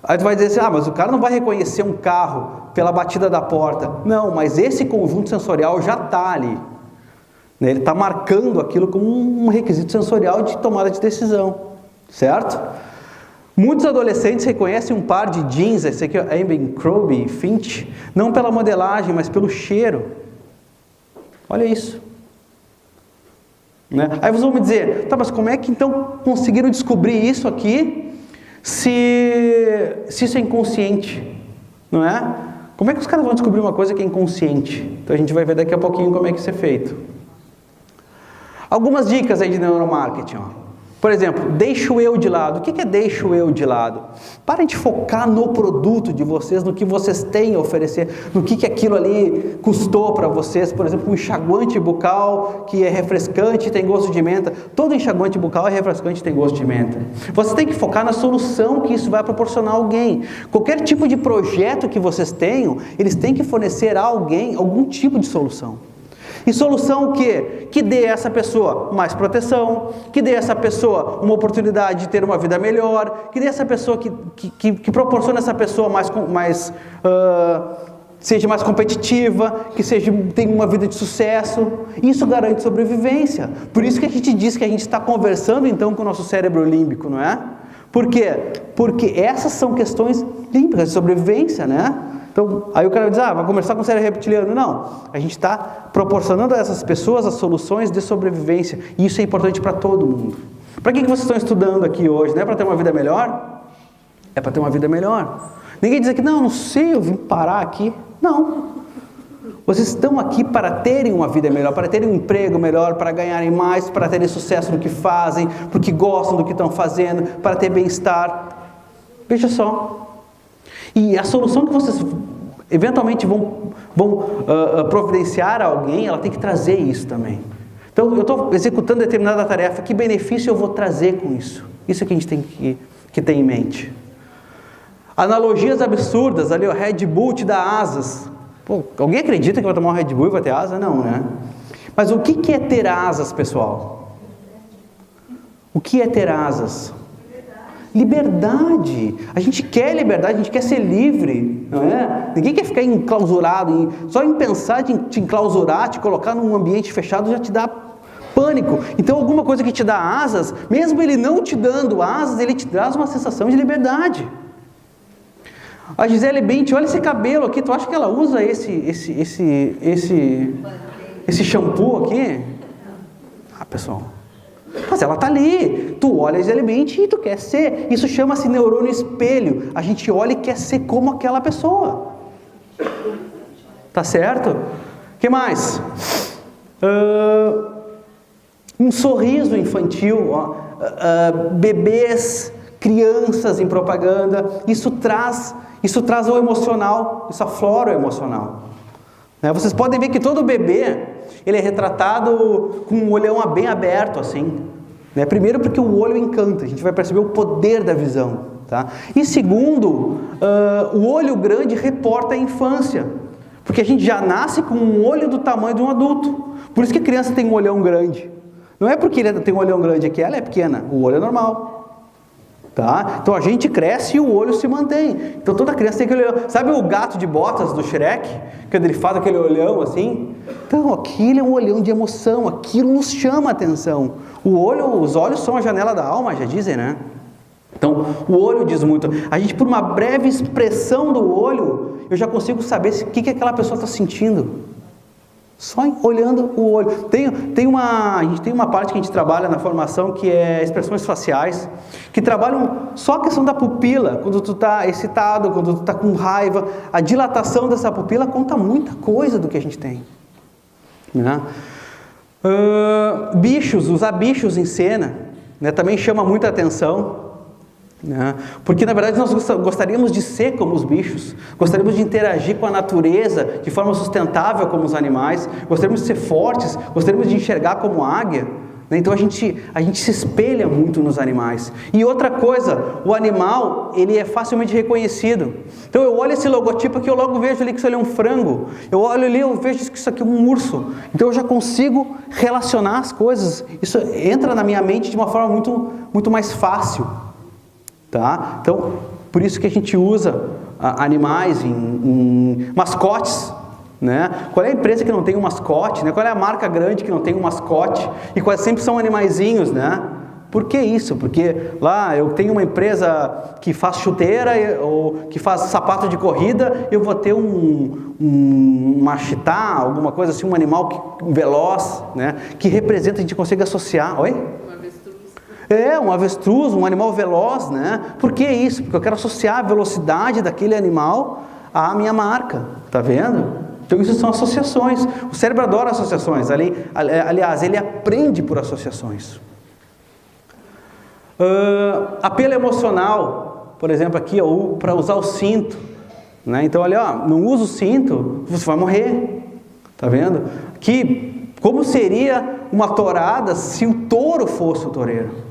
Aí tu vai dizer assim, mas o cara não vai reconhecer um carro pela batida da porta. Não, mas esse conjunto sensorial já está ali. Ele está marcando aquilo como um requisito sensorial de tomada de decisão, certo? Muitos adolescentes reconhecem um par de jeans, esse aqui é Abercrombie Fitch, não pela modelagem, mas pelo cheiro. Olha isso. Né? Aí vocês vão me dizer, tá, mas como é que então conseguiram descobrir isso aqui se isso é inconsciente? Não é? Como é que os caras vão descobrir uma coisa que é inconsciente? Então a gente vai ver daqui a pouquinho como é que isso é feito. Algumas dicas aí de neuromarketing, ó. Por exemplo, deixa o eu de lado. O que é deixa o eu de lado? Parem de focar no produto de vocês, no que vocês têm a oferecer, no que aquilo ali custou para vocês. Por exemplo, um enxaguante bucal que é refrescante e tem gosto de menta. Todo enxaguante bucal é refrescante e tem gosto de menta. Você tem que focar na solução que isso vai proporcionar a alguém. Qualquer tipo de projeto que vocês tenham, eles têm que fornecer a alguém algum tipo de solução. E solução o quê? Que dê a essa pessoa mais proteção, que dê a essa pessoa uma oportunidade de ter uma vida melhor, que dê a essa pessoa que proporcione a essa pessoa seja mais competitiva, que tenha uma vida de sucesso. Isso garante sobrevivência. Por isso que a gente diz que a gente está conversando então com o nosso cérebro límbico, não é? Por quê? Porque essas são questões límbicas de sobrevivência, né? Então, aí o cara diz, vai conversar com o cérebro reptiliano. Não, a gente está proporcionando a essas pessoas as soluções de sobrevivência. E isso é importante para todo mundo. Para que vocês estão estudando aqui hoje? Não é para ter uma vida melhor? É para ter uma vida melhor. Ninguém diz aqui, não sei, eu vim parar aqui. Não. Vocês estão aqui para terem uma vida melhor, para terem um emprego melhor, para ganharem mais, para terem sucesso no que fazem, porque gostam do que estão fazendo, para ter bem-estar. Veja só. E a solução que vocês eventualmente vão providenciar a alguém, ela tem que trazer isso também. Então, eu estou executando determinada tarefa, que benefício eu vou trazer com isso? Isso é que a gente tem que ter em mente. Analogias absurdas, ali o Red Bull te dá asas. Pô, alguém acredita que vai tomar um Red Bull e vai ter asa? Não, né? Mas o que é ter asas, pessoal? O que é ter asas? Liberdade. A gente quer liberdade, a gente quer ser livre, não é? Ninguém quer ficar enclausurado. Só em pensar de te enclausurar, te colocar num ambiente fechado já te dá pânico. Então alguma coisa que te dá asas, mesmo ele não te dando asas, ele te traz uma sensação de liberdade. A Gisele Bündchen, olha esse cabelo aqui, tu acha que ela usa esse shampoo aqui? Pessoal, mas ela está ali, tu olha a Gisele Bündchen e tu quer ser. Isso chama-se neurônio espelho. A gente olha e quer ser como aquela pessoa. Tá certo? O que mais? Um sorriso infantil, bebês, crianças em propaganda, isso traz o emocional, isso aflora o emocional. Vocês podem ver que todo bebê, ele é retratado com um olhão bem aberto, assim. Primeiro porque o olho encanta, a gente vai perceber o poder da visão. Tá? E segundo, o olho grande reporta a infância, porque a gente já nasce com um olho do tamanho de um adulto. Por isso que a criança tem um olhão grande. Não é porque ele tem um olhão grande, é que ela é pequena, o olho é normal. Tá? Então a gente cresce e o olho se mantém. Então toda criança tem aquele olhão. Sabe o gato de botas do Shrek? Quando ele faz aquele olhão assim? Então aquilo é um olhão de emoção, aquilo nos chama a atenção. Os olhos são a janela da alma, já dizem, né? Então o olho diz muito. A gente, por uma breve expressão do olho, eu já consigo saber o que aquela pessoa está sentindo. Só olhando o olho. A gente tem uma parte que a gente trabalha na formação que é expressões faciais, que trabalham só a questão da pupila. Quando tu está excitado, quando tu está com raiva, a dilatação dessa pupila conta muita coisa do que a gente tem. Né? Bichos, usar bichos em cena, né, também chama muita atenção. Porque na verdade nós gostaríamos de ser como os bichos, gostaríamos de interagir com a natureza de forma sustentável como os animais, gostaríamos de ser fortes, gostaríamos de enxergar como águia, Então a gente se espelha muito nos animais. E outra coisa, o animal, ele é facilmente reconhecido. Então eu olho esse logotipo aqui, eu logo vejo ali que isso ali é um frango. Eu olho ali, eu vejo que isso aqui é um urso. Então eu já consigo relacionar as coisas. Isso entra na minha mente de uma forma muito, muito mais fácil. Tá? Então, por isso que a gente usa animais em mascotes. Né? Qual é a empresa que não tem um mascote? Né? Qual é a marca grande que não tem um mascote? E quase sempre são animaizinhos, né? Por que isso? Porque lá eu tenho uma empresa que faz chuteira ou que faz sapato de corrida, eu vou ter uma chitá, alguma coisa assim, um animal veloz, né? Que representa, a gente consegue associar. Oi? Um avestruz, um animal veloz, né? Por que isso? Porque eu quero associar a velocidade daquele animal à minha marca, tá vendo? Então isso são associações. O cérebro adora associações. Aliás, ele aprende por associações. Apelo emocional, por exemplo, aqui, para usar o cinto. Né? Então, olha, não usa o cinto, você vai morrer. Tá vendo? Que, como seria uma tourada se o touro fosse o toureiro?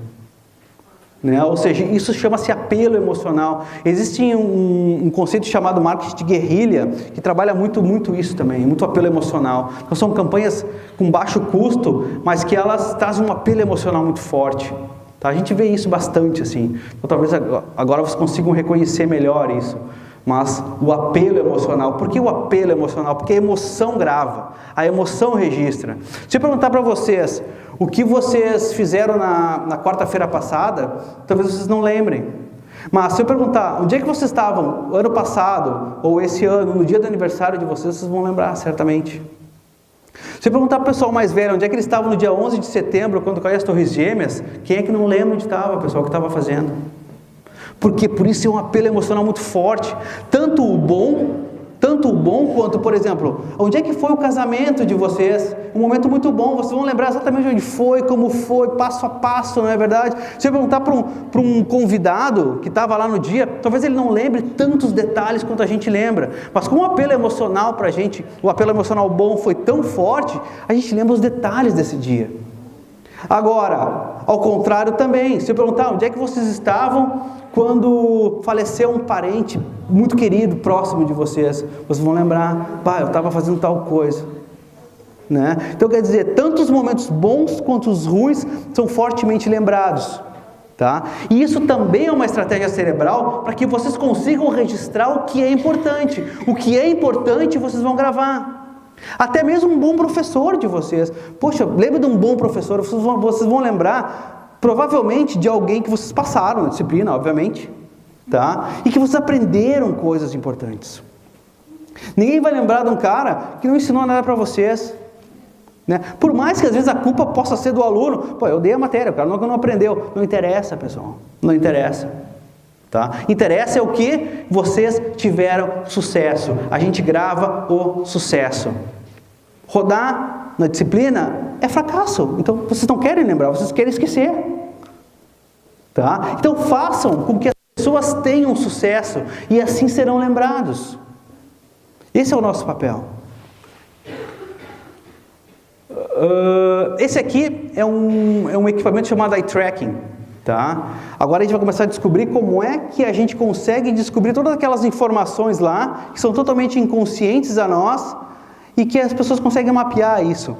Né? Ou seja, isso chama-se apelo emocional. Existe um conceito chamado marketing de guerrilha, que trabalha muito isso também, muito apelo emocional. Então são campanhas com baixo custo, mas que elas trazem um apelo emocional muito forte. Tá? A gente vê isso bastante assim. Então talvez agora vocês consigam reconhecer melhor isso. Mas o apelo emocional, por que o apelo emocional? Porque a emoção grava, a emoção registra. Se eu perguntar para vocês, o que vocês fizeram na quarta-feira passada, talvez vocês não lembrem. Mas se eu perguntar, onde é que vocês estavam ano passado, ou esse ano, no dia do aniversário de vocês, vocês vão lembrar, certamente. Se eu perguntar para o pessoal mais velho, onde é que eles estavam no dia 11 de setembro, quando caiu as Torres Gêmeas, quem é que não lembra onde estava, o pessoal que estava fazendo? Porque por isso é um apelo emocional muito forte. Tanto o bom quanto, por exemplo, onde é que foi o casamento de vocês? Um momento muito bom, vocês vão lembrar exatamente onde foi, como foi, passo a passo, não é verdade? Se eu perguntar para um convidado que estava lá no dia, talvez ele não lembre tantos detalhes quanto a gente lembra. Mas como o apelo emocional para a gente, o apelo emocional bom foi tão forte, a gente lembra os detalhes desse dia. Agora, ao contrário também, se eu perguntar onde é que vocês estavam quando faleceu um parente muito querido, próximo de vocês, vocês vão lembrar, eu estava fazendo tal coisa. Né? Então quer dizer, tanto os momentos bons quanto os ruins são fortemente lembrados. Tá? E isso também é uma estratégia cerebral para que vocês consigam registrar o que é importante. O que é importante vocês vão gravar. Até mesmo um bom professor de vocês. Poxa, lembra de um bom professor, vocês vão lembrar provavelmente de alguém que vocês passaram na disciplina, obviamente, tá? E que vocês aprenderam coisas importantes. Ninguém vai lembrar de um cara que não ensinou nada para vocês, né? Por mais que às vezes a culpa possa ser do aluno, eu dei a matéria, o cara não aprendeu. Não interessa, pessoal, não interessa. Tá? Interessa é o que vocês tiveram sucesso. A gente grava o sucesso. Rodar na disciplina é fracasso. Então vocês não querem lembrar, vocês querem esquecer. Tá? Então façam com que as pessoas tenham sucesso e assim serão lembrados. Esse é o nosso papel. Esse aqui é um equipamento chamado eye tracking. Tá? Agora a gente vai começar a descobrir como é que a gente consegue descobrir todas aquelas informações lá que são totalmente inconscientes a nós e que as pessoas conseguem mapear isso.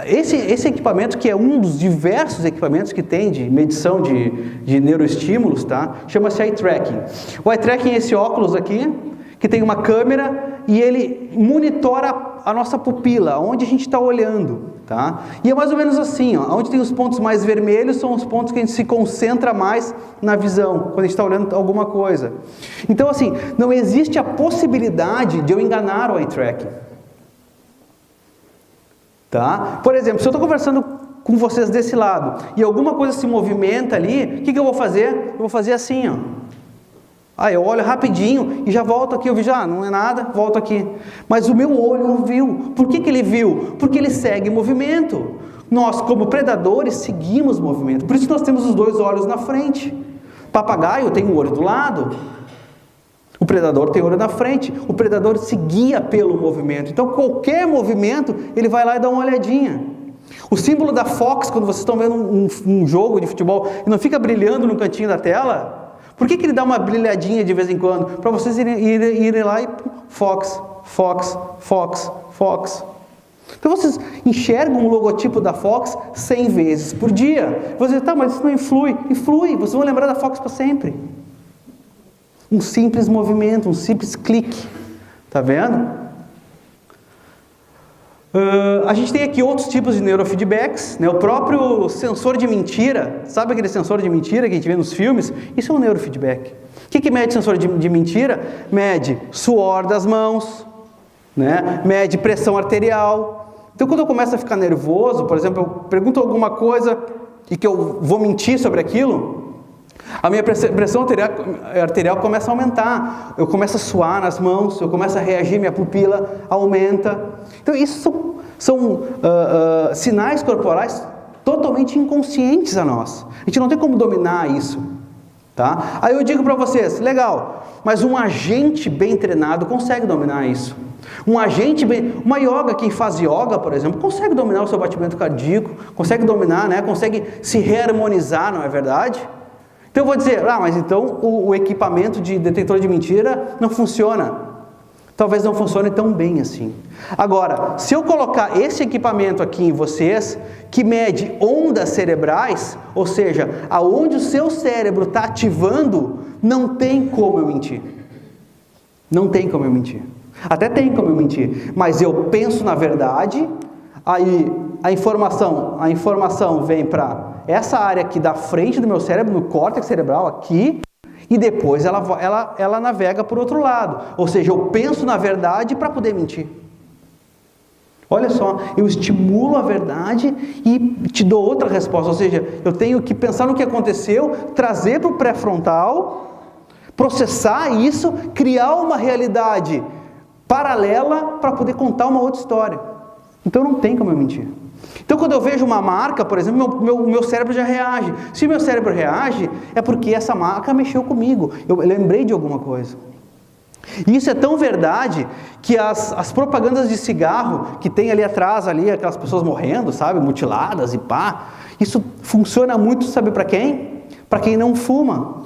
Esse equipamento, que é um dos diversos equipamentos que tem de medição de neuroestímulos, tá? Chama-se eye tracking. O eye tracking é esse óculos aqui, que tem uma câmera e ele monitora a nossa pupila, onde a gente está olhando. Tá? E é mais ou menos assim, onde tem os pontos mais vermelhos são os pontos que a gente se concentra mais na visão, quando a gente está olhando alguma coisa. Então assim, não existe a possibilidade de eu enganar o eye tracking. Tá? Por exemplo, se eu estou conversando com vocês desse lado e alguma coisa se movimenta ali, o que eu vou fazer? Eu vou fazer assim, eu olho rapidinho e já volto aqui, eu vi não é nada, volto aqui. Mas o meu olho viu. Por que ele viu? Porque ele segue movimento. Nós, como predadores, seguimos movimento. Por isso nós temos os dois olhos na frente. Papagaio tem um olho do lado. O predador tem o olho na frente. O predador se guia pelo movimento. Então qualquer movimento, ele vai lá e dá uma olhadinha. O símbolo da Fox, quando vocês estão vendo um jogo de futebol e não fica brilhando no cantinho da tela, por que ele dá uma brilhadinha de vez em quando? Para vocês irem lá e Fox, Fox, Fox, Fox. Então vocês enxergam o logotipo da Fox 100 vezes por dia. Você diz, tá, mas isso não influi. Influi, vocês vão lembrar da Fox para sempre. Um simples movimento, um simples clique. Tá vendo? A gente tem aqui outros tipos de neurofeedbacks, né? O próprio sensor de mentira, sabe aquele sensor de mentira que a gente vê nos filmes? Isso é um neurofeedback. O que mede sensor de mentira? Mede suor das mãos, né? Mede pressão arterial. Então, quando eu começo a ficar nervoso, por exemplo, eu pergunto alguma coisa e que eu vou mentir sobre aquilo, a minha pressão arterial começa a aumentar, eu começo a suar nas mãos, eu começo a reagir, minha pupila aumenta. Então isso são sinais corporais totalmente inconscientes a nós. A gente não tem como dominar isso, tá? Aí eu digo para vocês, legal, mas um agente bem treinado consegue dominar isso. Uma yoga, quem faz yoga, por exemplo, consegue dominar o seu batimento cardíaco, consegue dominar, né? Consegue se reharmonizar, não é verdade? Então eu vou dizer, mas então o equipamento de detector de mentira não funciona. Talvez não funcione tão bem assim. Agora, se eu colocar esse equipamento aqui em vocês, que mede ondas cerebrais, ou seja, aonde o seu cérebro está ativando, não tem como eu mentir. Não tem como eu mentir. Até tem como eu mentir, mas eu penso na verdade, aí a informação vem para essa área aqui da frente do meu cérebro, no córtex cerebral aqui, e depois ela navega por outro lado. Ou seja, eu penso na verdade para poder mentir. Olha só, eu estimulo a verdade e te dou outra resposta. Ou seja, eu tenho que pensar no que aconteceu, trazer para o pré-frontal, processar isso, criar uma realidade paralela para poder contar uma outra história. Então não tem como eu mentir. Então quando eu vejo uma marca, por exemplo, meu cérebro já reage. Se o meu cérebro reage, é porque essa marca mexeu comigo. Eu lembrei de alguma coisa. E isso é tão verdade que as propagandas de cigarro que tem ali atrás, ali, aquelas pessoas morrendo, sabe, mutiladas e pá, isso funciona muito, sabe para quem? Para quem não fuma.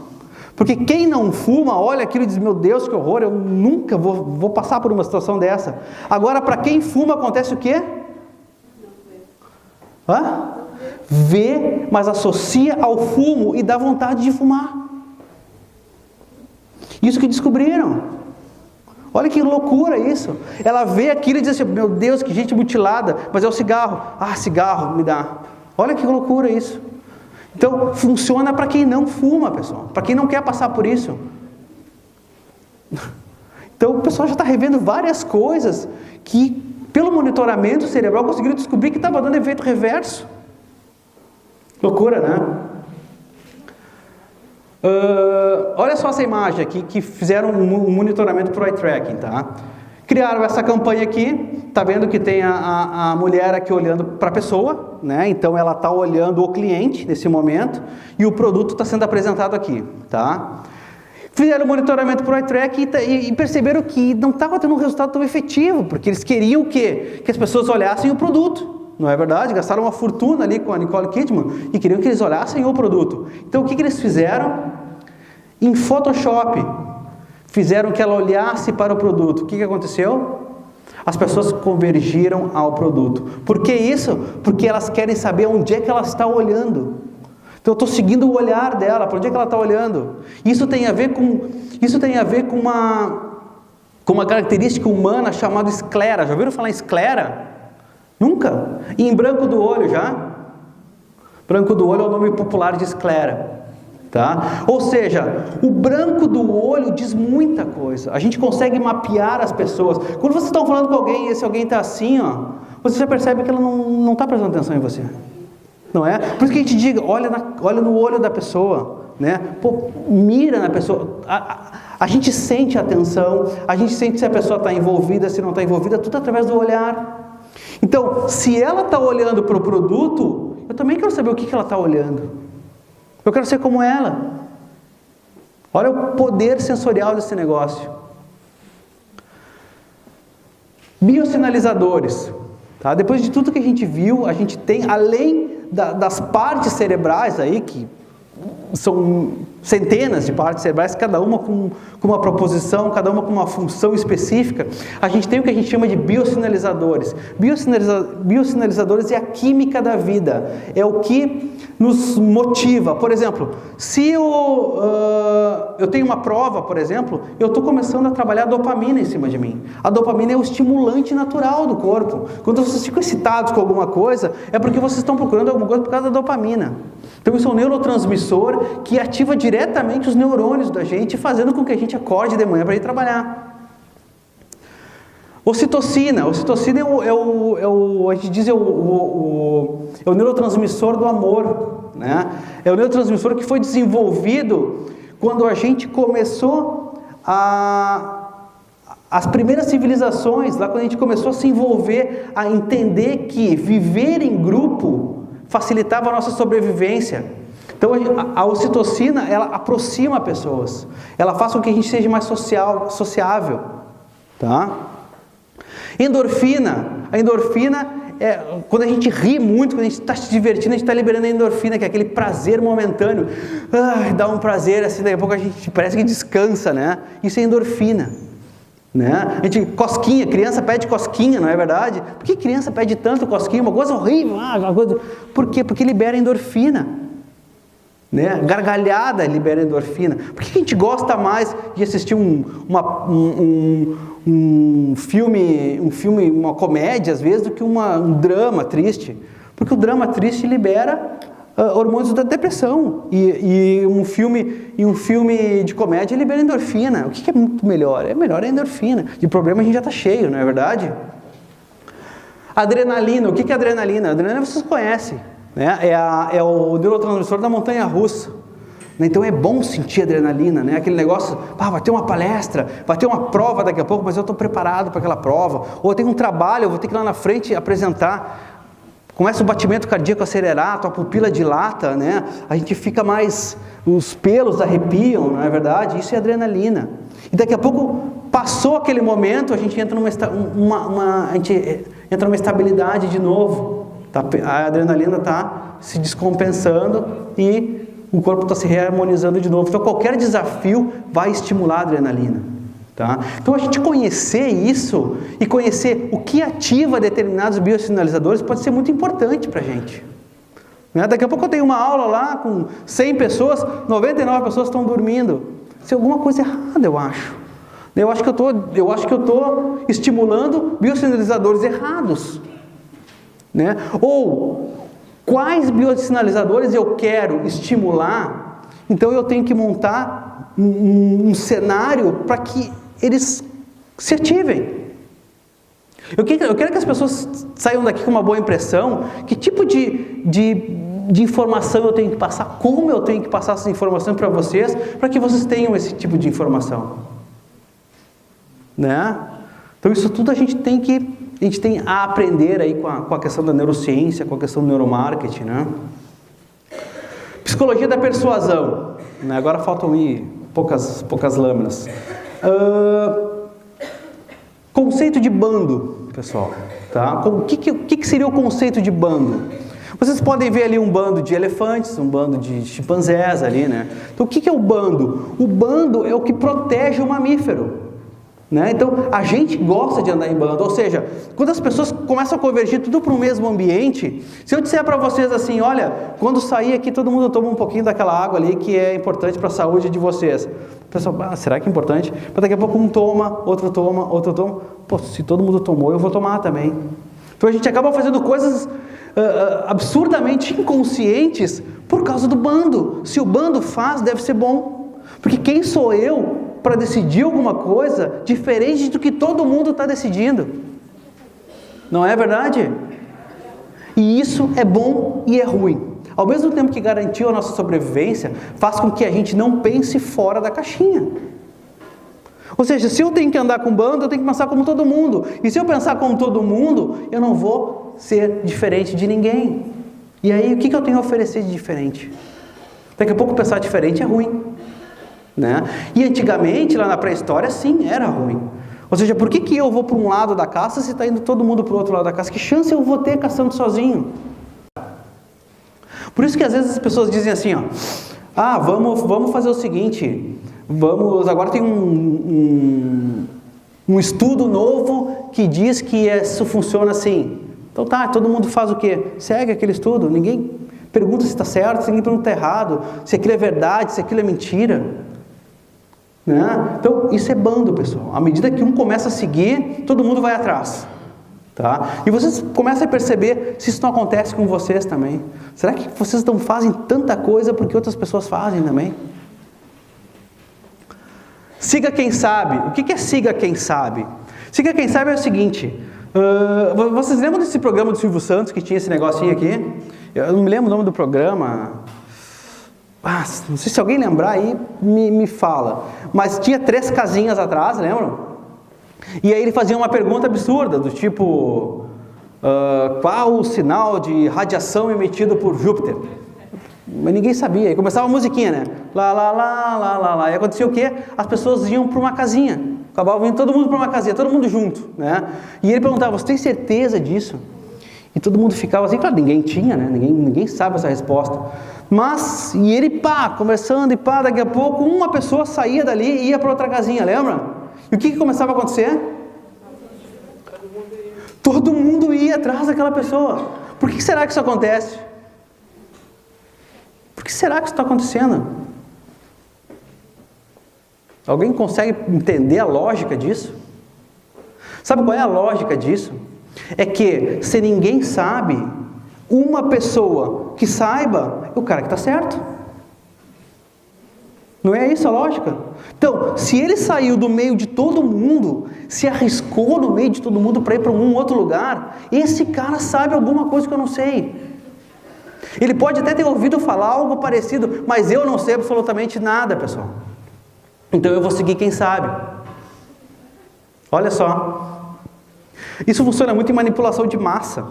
Porque quem não fuma, olha aquilo e diz, meu Deus, que horror, eu nunca vou passar por uma situação dessa. Agora, para quem fuma, acontece o quê? Vê, mas associa ao fumo e dá vontade de fumar. Isso que descobriram. Olha que loucura isso. Ela vê aquilo e diz assim, meu Deus, que gente mutilada, mas é o cigarro. Cigarro me dá. Olha que loucura isso. Então, funciona para quem não fuma, pessoal. Para quem não quer passar por isso. Então, o pessoal já está revendo várias coisas que, pelo monitoramento cerebral, conseguiram descobrir que estava dando efeito reverso. Loucura, né? Olha só essa imagem aqui, que fizeram um monitoramento para o eye tracking, tá? Criaram essa campanha aqui, tá vendo que tem a mulher aqui olhando para a pessoa, né? Então ela está olhando o cliente nesse momento e o produto está sendo apresentado aqui, tá? Fizeram o monitoramento para o eye tracking e perceberam que não estava tendo um resultado tão efetivo, porque eles queriam o quê? Que as pessoas olhassem o produto, não é verdade? Gastaram uma fortuna ali com a Nicole Kidman e queriam que eles olhassem o produto. Então o que eles fizeram? Em Photoshop, fizeram que ela olhasse para o produto. O que aconteceu? As pessoas convergiram ao produto. Por que isso? Porque elas querem saber onde é que ela está olhando. Então eu estou seguindo o olhar dela, para onde é que ela está olhando. Isso tem a ver com uma característica humana chamada esclera. Já ouviram falar em esclera? Nunca? E em branco do olho já? Branco do olho é o nome popular de esclera. Tá? Ou seja, o branco do olho diz muita coisa. A gente consegue mapear as pessoas. Quando vocês estão falando com alguém e esse alguém está assim, você já percebe que ela não está prestando atenção em você. Não é? Por isso que a gente diga, olha no olho da pessoa, né? Pô, mira na pessoa. A gente sente a atenção, a gente sente se a pessoa está envolvida, se não está envolvida, tudo através do olhar. Então, se ela está olhando para o produto, eu também quero saber o que ela está olhando. Eu quero ser como ela. Olha o poder sensorial desse negócio. Biosinalizadores. Tá? Depois de tudo que a gente viu, a gente tem, além das partes cerebrais aí, que são centenas de partes cerebrais, cada uma com uma proposição, cada uma com uma função específica, a gente tem o que a gente chama de biosinalizadores. Biosinalizadores é a química da vida, é o que nos motiva. Por exemplo, se eu tenho uma prova, por exemplo, eu estou começando a trabalhar a dopamina em cima de mim. A dopamina é o estimulante natural do corpo. Quando vocês ficam excitados com alguma coisa, é porque vocês estão procurando alguma coisa por causa da dopamina. Então isso é um neurotransmissor que ativa diretamente os neurônios da gente, fazendo com que a gente acorde de manhã para ir trabalhar. Ocitocina. Ocitocina a gente diz, é o neurotransmissor do amor, né? É o neurotransmissor que foi desenvolvido quando a gente começou as primeiras civilizações, lá quando a gente começou a se envolver, a entender que viver em grupo facilitava a nossa sobrevivência. Então a ocitocina, ela aproxima pessoas, ela faz com que a gente seja mais sociável, tá? Endorfina. A endorfina é quando a gente ri muito, quando a gente está se divertindo, a gente está liberando a endorfina, que é aquele prazer momentâneo. Dá um prazer assim, daqui a pouco a gente parece que descansa, né? Isso é endorfina. Né? A gente, cosquinha, criança pede cosquinha, não é verdade? Por que criança pede tanto cosquinha? Uma coisa horrível. Por quê? Porque libera endorfina. Né? Gargalhada libera endorfina. Por que a gente gosta mais de assistir um filme, uma comédia às vezes, do que um drama triste? Porque o drama triste libera hormônios da depressão, e um filme de comédia libera endorfina. O que é muito melhor? Melhor a endorfina. De problema a gente já está cheio, não é verdade? Adrenalina. O que é adrenalina? A adrenalina vocês conhecem, né? É o neurotransmissor da montanha-russa. Então é bom sentir adrenalina, né? Aquele negócio, vai ter uma palestra, vai ter uma prova daqui a pouco, mas eu estou preparado para aquela prova. Ou eu tenho um trabalho, eu vou ter que ir lá na frente apresentar. Começa o batimento cardíaco a acelerar, a tua pupila dilata, né? A gente fica mais, os pelos arrepiam, não é verdade? Isso é adrenalina. E daqui a pouco, passou aquele momento, a gente entra numa estabilidade de novo. A adrenalina está se descompensando e o corpo está se reharmonizando de novo. Então qualquer desafio vai estimular a adrenalina. Tá? Então a gente conhecer isso e conhecer o que ativa determinados biosinalizadores pode ser muito importante para a gente. Né? Daqui a pouco eu tenho uma aula lá com 100 pessoas, 99 pessoas estão dormindo. Tem alguma coisa errada, eu acho. Eu acho que eu estou estimulando biosinalizadores errados. Né? Ou quais biosinalizadores eu quero estimular, então eu tenho que montar um cenário para que eles se ativem. Eu quero que as pessoas saiam daqui com uma boa impressão. Que tipo de informação eu tenho que passar? Como eu tenho que passar essa informação para vocês, para que vocês tenham esse tipo de informação? Né? Então isso tudo a gente tem a aprender aí com a questão da neurociência, com a questão do neuromarketing, né? Psicologia da persuasão. Né? Agora faltam aí poucas lâminas. Conceito de bando, pessoal. Tá? O que seria o conceito de bando? Vocês podem ver ali um bando de elefantes, um bando de chimpanzés ali, né? Então o que é o bando? O bando é o que protege o mamífero. Né? Então a gente gosta de andar em bando, ou seja, quando as pessoas começam a convergir tudo para o mesmo ambiente, se eu disser para vocês assim, olha, quando sair aqui todo mundo toma um pouquinho daquela água ali que é importante para a saúde de vocês. O pessoal, será que é importante? Mas daqui a pouco um toma, outro toma, outro toma. Pô, se todo mundo tomou, eu vou tomar também. Então a gente acaba fazendo coisas absurdamente inconscientes por causa do bando. Se o bando faz, deve ser bom. Porque quem sou eu para decidir alguma coisa diferente do que todo mundo está decidindo? Não é verdade? E isso é bom e é ruim. Ao mesmo tempo que garantiu a nossa sobrevivência, faz com que a gente não pense fora da caixinha. Ou seja, se eu tenho que andar com bando, eu tenho que pensar como todo mundo. E se eu pensar como todo mundo, eu não vou ser diferente de ninguém. E aí, o que eu tenho a oferecer de diferente? Daqui a pouco pensar diferente é ruim. Né? E antigamente, lá na pré-história, sim, era ruim. Ou seja, por que eu vou para um lado da caça se está indo todo mundo para o outro lado da caça? Que chance eu vou ter caçando sozinho? Por isso que às vezes as pessoas dizem assim, ó, vamos fazer o seguinte, agora tem um estudo novo que diz que isso funciona assim. Então tá, todo mundo faz o quê? Segue aquele estudo, ninguém pergunta se está certo, se ninguém pergunta se está errado, se aquilo é verdade, se aquilo é mentira. Né? Então, isso é bando, pessoal. À medida que um começa a seguir, todo mundo vai atrás. Tá? E vocês começam a perceber se isso não acontece com vocês também. Será que vocês não fazem tanta coisa porque outras pessoas fazem também? Siga quem sabe. O que é siga quem sabe? Siga quem sabe é o seguinte. Vocês lembram desse programa do Silvio Santos que tinha esse negocinho aqui? Eu não me lembro o nome do programa. Não sei se alguém lembrar aí, me fala. Mas tinha 3 casinhas atrás, lembram? E aí ele fazia uma pergunta absurda, do tipo... qual o sinal de radiação emitido por Júpiter? Mas ninguém sabia. E começava a musiquinha, né? Lá, lá, lá, lá, lá, lá. E acontecia o quê? As pessoas iam para uma casinha. Acabavam indo todo mundo para uma casinha, todo mundo junto, né? E ele perguntava, você tem certeza disso? E todo mundo ficava assim, claro, ninguém tinha, né? Ninguém sabe essa resposta. Mas, e ele conversando daqui a pouco uma pessoa saía dali e ia para outra casinha, lembra? E o que começava a acontecer? Todo mundo ia atrás daquela pessoa. Por que será que isso acontece? Por que será que isso está acontecendo? Alguém consegue entender a lógica disso? Sabe qual é a lógica disso? É que se ninguém sabe, uma pessoa que saiba é o cara que está certo. Não é isso a lógica? Então, se ele saiu do meio de todo mundo, se arriscou no meio de todo mundo para ir para um outro lugar, esse cara sabe alguma coisa que eu não sei. Ele pode até ter ouvido falar algo parecido, mas eu não sei absolutamente nada, pessoal. Então eu vou seguir quem sabe. Olha só. Isso funciona muito em manipulação de massa.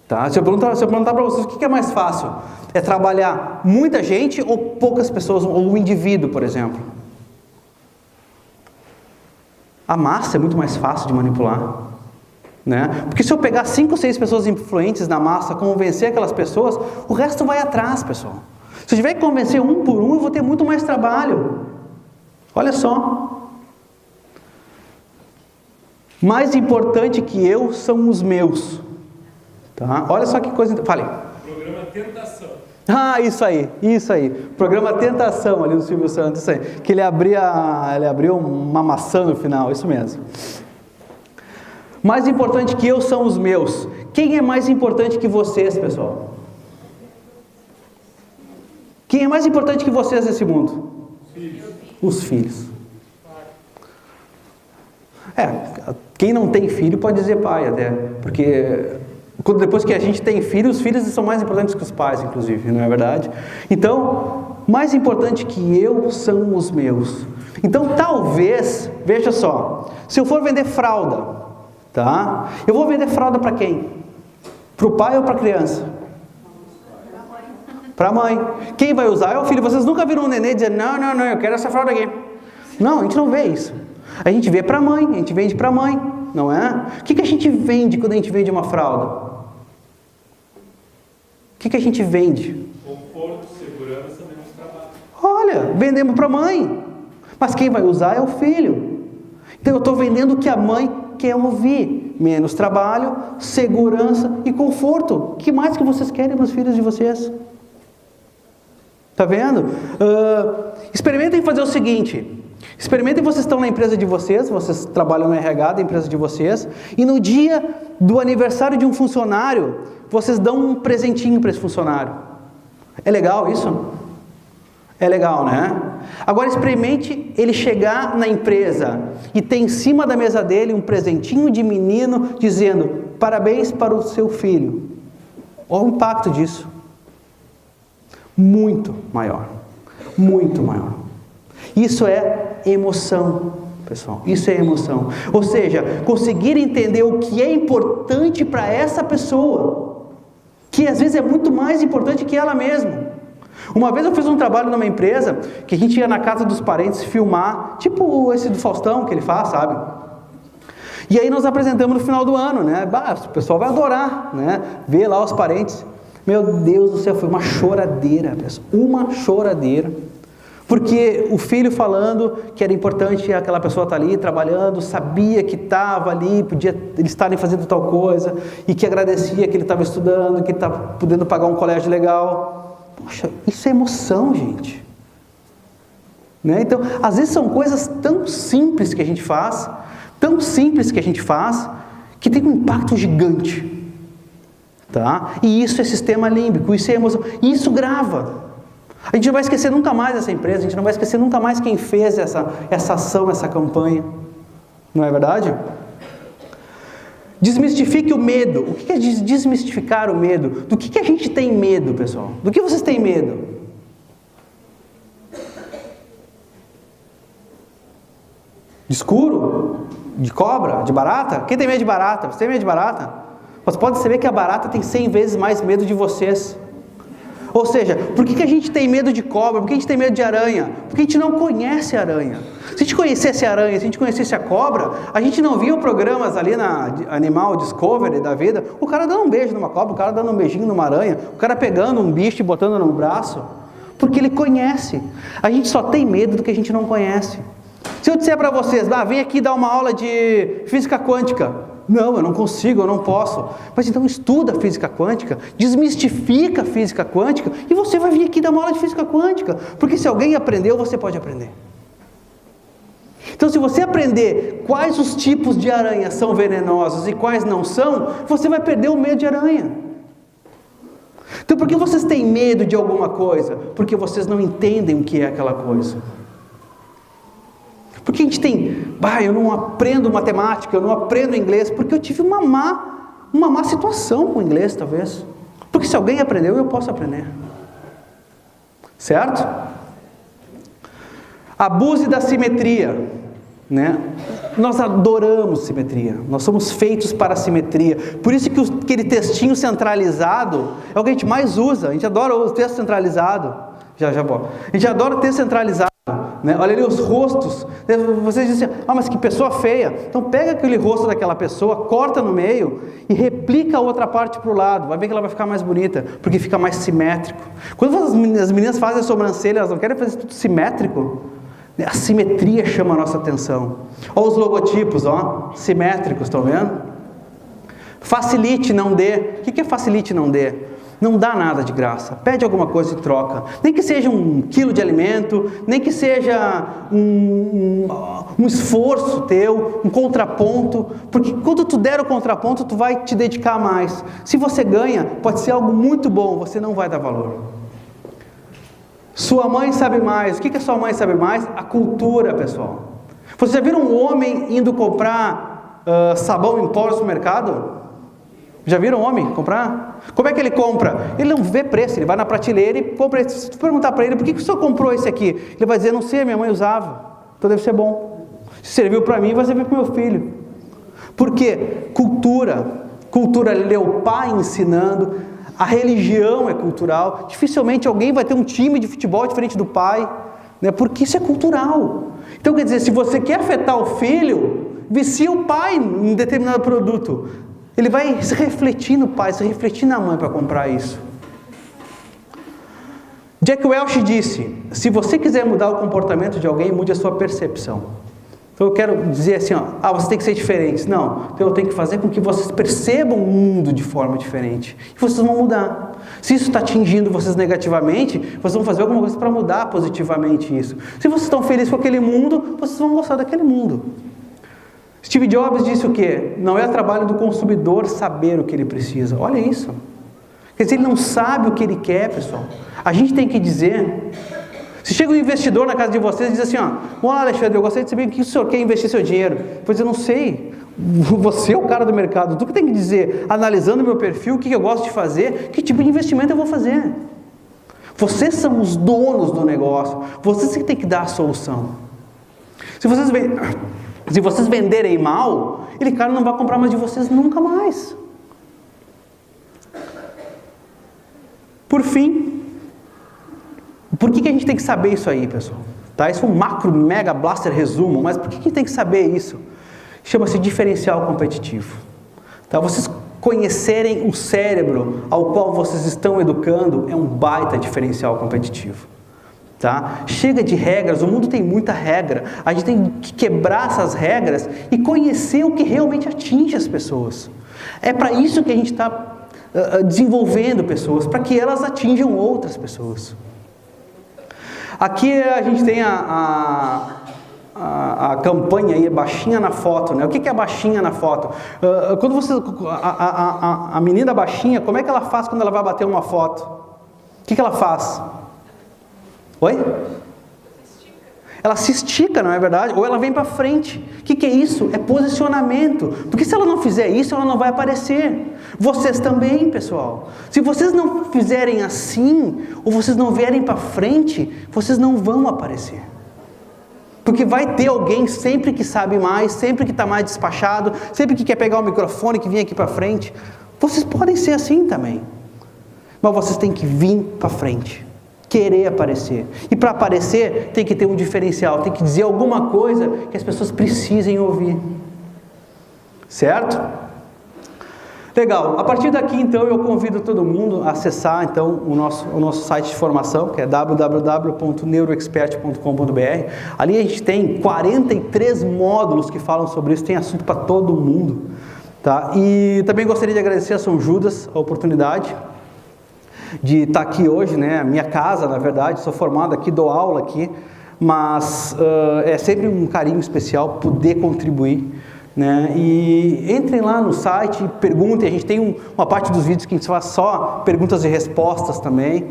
Tá? Se eu perguntar para vocês, o que é mais fácil? É trabalhar muita gente ou poucas pessoas, ou um indivíduo, por exemplo? A massa é muito mais fácil de manipular. Né? Porque se eu pegar 5 ou 6 pessoas influentes na massa, convencer aquelas pessoas, o resto vai atrás, pessoal. Se eu tiver que convencer um por um, eu vou ter muito mais trabalho. Olha só. Mais importante que eu são os meus. Tá? Olha só que coisa... Fale. Programa Tentação. Isso aí. Programa Tentação ali do Silvio Santos, isso aí. Que ele abriu uma maçã no final, isso mesmo. Mais importante que eu são os meus. Quem é mais importante que vocês, pessoal? Quem é mais importante que vocês nesse mundo? Os filhos. Quem não tem filho pode dizer pai até, porque depois que a gente tem filho, os filhos são mais importantes que os pais, inclusive, não é verdade? Então, mais importante que eu são os meus. Então, talvez, veja só, se eu for vender fralda, tá? Eu vou vender fralda para quem? Para o pai ou para a criança? Para a mãe. Quem vai usar é o filho. Vocês nunca viram um nenê dizer, não, eu quero essa fralda aqui. Não, a gente não vê isso. A gente vê para a mãe, a gente vende para a mãe, não é? O que a gente vende quando a gente vende uma fralda? O que a gente vende? Conforto, segurança, menos trabalho. Olha, vendemos para a mãe. Mas quem vai usar é o filho. Então eu estou vendendo o que a mãe quer ouvir. Menos trabalho, segurança e conforto. O que mais que vocês querem para os filhos de vocês? Está vendo? Experimentem fazer o seguinte. Experimentem, vocês estão na empresa de vocês trabalham no RH da empresa de vocês, e no dia do aniversário de um funcionário, vocês dão um presentinho para esse funcionário. É legal isso? É legal, né? Agora experimente ele chegar na empresa e ter em cima da mesa dele um presentinho de menino dizendo, parabéns para o seu filho. Olha o impacto disso. Muito maior. Muito maior. Isso é emoção, pessoal. Isso é emoção. Ou seja, conseguir entender o que é importante para essa pessoa, que às vezes é muito mais importante que ela mesma. Uma vez eu fiz um trabalho numa empresa que a gente ia na casa dos parentes filmar, tipo esse do Faustão que ele faz, sabe? E aí nós apresentamos no final do ano, né? Bah, o pessoal vai adorar, né? Ver lá os parentes. Meu Deus do céu, foi uma choradeira, pessoal. Uma choradeira. Porque o filho falando que era importante aquela pessoa estar ali trabalhando, sabia que estava ali, podia eles estarem fazendo tal coisa, e que agradecia que ele estava estudando, que ele estava podendo pagar um colégio legal. Poxa, isso é emoção, gente. Né? Então, às vezes são coisas tão simples que a gente faz, que tem um impacto gigante. Tá? E isso é sistema límbico, isso é emoção, e isso grava. A gente não vai esquecer nunca mais essa empresa, a gente não vai esquecer nunca mais quem fez essa ação, essa campanha. Não é verdade? Desmistifique o medo. O que é desmistificar o medo? Do que a gente tem medo, pessoal? Do que vocês têm medo? De escuro? De cobra? De barata? Quem tem medo de barata? Você tem medo de barata? Mas pode saber que a barata tem 100 vezes mais medo de vocês. Ou seja, por que a gente tem medo de cobra? Por que a gente tem medo de aranha? Porque a gente não conhece a aranha. Se a gente conhecesse a aranha, se a gente conhecesse a cobra, a gente não via programas ali na Animal Discovery da vida, o cara dando um beijo numa cobra, o cara dando um beijinho numa aranha, o cara pegando um bicho e botando no braço, porque ele conhece. A gente só tem medo do que a gente não conhece. Se eu disser para vocês, vem aqui dar uma aula de física quântica, não, eu não consigo, eu não posso. Mas então estuda física quântica, desmistifica a física quântica e você vai vir aqui dar uma aula de física quântica. Porque se alguém aprendeu, você pode aprender. Então se você aprender quais os tipos de aranha são venenosos e quais não são, você vai perder o medo de aranha. Então por que vocês têm medo de alguma coisa? Porque vocês não entendem o que é aquela coisa. Porque a gente tem, eu não aprendo matemática, eu não aprendo inglês, porque eu tive uma má situação com o inglês, talvez. Porque se alguém aprendeu, eu posso aprender. Certo? Abuse da simetria. Né? Nós adoramos simetria, nós somos feitos para a simetria. Por isso que aquele textinho centralizado é o que a gente mais usa. A gente adora o texto centralizado. A gente adora o texto centralizado. Né? Olha ali os rostos. Vocês dizem assim, mas que pessoa feia. Então pega aquele rosto daquela pessoa, corta no meio e replica a outra parte para o lado. Vai ver que ela vai ficar mais bonita, porque fica mais simétrico. Quando as meninas fazem a sobrancelha, elas não querem fazer tudo simétrico. A simetria chama a nossa atenção. Olha os logotipos, simétricos, estão vendo? Facilite, não dê. O que é facilite, não dê? Não dá nada de graça, pede alguma coisa e troca. Nem que seja 1 quilo de alimento, nem que seja um esforço teu, um contraponto, porque quando tu der o contraponto, tu vai te dedicar mais. Se você ganha, pode ser algo muito bom, você não vai dar valor. Sua mãe sabe mais. O que a sua mãe sabe mais? A cultura, pessoal. Vocês já viram um homem indo comprar sabão em pó no supermercado? Já viram um homem comprar? Como é que ele compra? Ele não vê preço, ele vai na prateleira e compra. Se tu perguntar para ele, por que o senhor comprou esse aqui? Ele vai dizer, não sei, minha mãe usava, então deve ser bom. Se serviu para mim, vai servir para o meu filho. Por quê? Cultura, ele é o pai ensinando, a religião é cultural. Dificilmente alguém vai ter um time de futebol diferente do pai, né? Porque isso é cultural. Então quer dizer, se você quer afetar o filho, vicia o pai em determinado produto. Ele vai se refletir no pai, se refletir na mãe para comprar isso. Jack Welch disse, se você quiser mudar o comportamento de alguém, mude a sua percepção. Então eu quero dizer assim, você tem que ser diferente. Não, então eu tenho que fazer com que vocês percebam o mundo de forma diferente. E vocês vão mudar. Se isso está atingindo vocês negativamente, vocês vão fazer alguma coisa para mudar positivamente isso. Se vocês estão felizes com aquele mundo, vocês vão gostar daquele mundo. Steve Jobs disse o quê? Não é trabalho do consumidor saber o que ele precisa. Olha isso. Quer dizer, ele não sabe o que ele quer, pessoal. A gente tem que dizer. Se chega um investidor na casa de vocês e diz assim, olá Alexandre, eu gostaria de saber o que o senhor quer investir seu dinheiro. Pois eu não sei. Você é o cara do mercado. Tu que tem que dizer, analisando o meu perfil, o que eu gosto de fazer, que tipo de investimento eu vou fazer. Vocês são os donos do negócio. Vocês que tem que dar a solução. Se vocês venderem mal, ele cara não vai comprar mais de vocês nunca mais. Por fim, Por que a gente tem que saber isso aí, pessoal? Tá? Isso é um macro, mega blaster resumo, mas por que a gente tem que saber isso? Chama-se diferencial competitivo. Tá? Vocês conhecerem o cérebro ao qual vocês estão educando é um baita diferencial competitivo. Tá? Chega de regras, o mundo tem muita regra, a gente tem que quebrar essas regras e conhecer o que realmente atinge as pessoas. É para isso que a gente está desenvolvendo pessoas, para que elas atinjam outras pessoas. Aqui a gente tem a campanha aí, baixinha na foto, né? O que é baixinha na foto? Quando você, a menina baixinha, como é que ela faz quando ela vai bater uma foto? O que ela faz? Oi? Ela se estica, não é verdade? Ou ela vem para frente. O que é isso? É posicionamento. Porque se ela não fizer isso, ela não vai aparecer. Vocês também, pessoal. Se vocês não fizerem assim, ou vocês não vierem para frente, vocês não vão aparecer. Porque vai ter alguém sempre que sabe mais, sempre que está mais despachado, sempre que quer pegar o microfone, que vem aqui para frente. Vocês podem ser assim também. Mas vocês têm que vir para frente. Querer aparecer. E para aparecer, tem que ter um diferencial, tem que dizer alguma coisa que as pessoas precisem ouvir. Certo? Legal. A partir daqui, então, eu convido todo mundo a acessar, então, o nosso site de formação, que é www.neuroexpert.com.br. Ali a gente tem 43 módulos que falam sobre isso, tem assunto para todo mundo. Tá? E também gostaria de agradecer a São Judas a oportunidade de estar aqui hoje, né? A minha casa, na verdade, sou formado aqui, dou aula aqui, mas é sempre um carinho especial poder contribuir, né? E entrem lá no site, perguntem, a gente tem uma parte dos vídeos que a gente faz só perguntas e respostas também,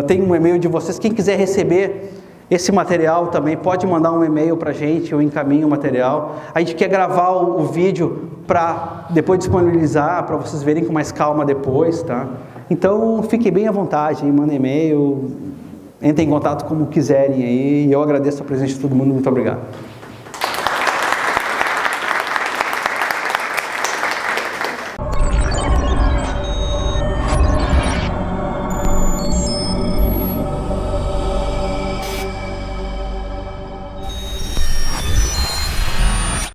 tem um e-mail de vocês, quem quiser receber esse material também pode mandar um e-mail para a gente, eu encaminho o material. A gente quer gravar o vídeo para depois disponibilizar, para vocês verem com mais calma depois, tá? Então, fiquem bem à vontade, mandem e-mail, entrem em contato como quiserem aí, e eu agradeço a presença de todo mundo, muito obrigado.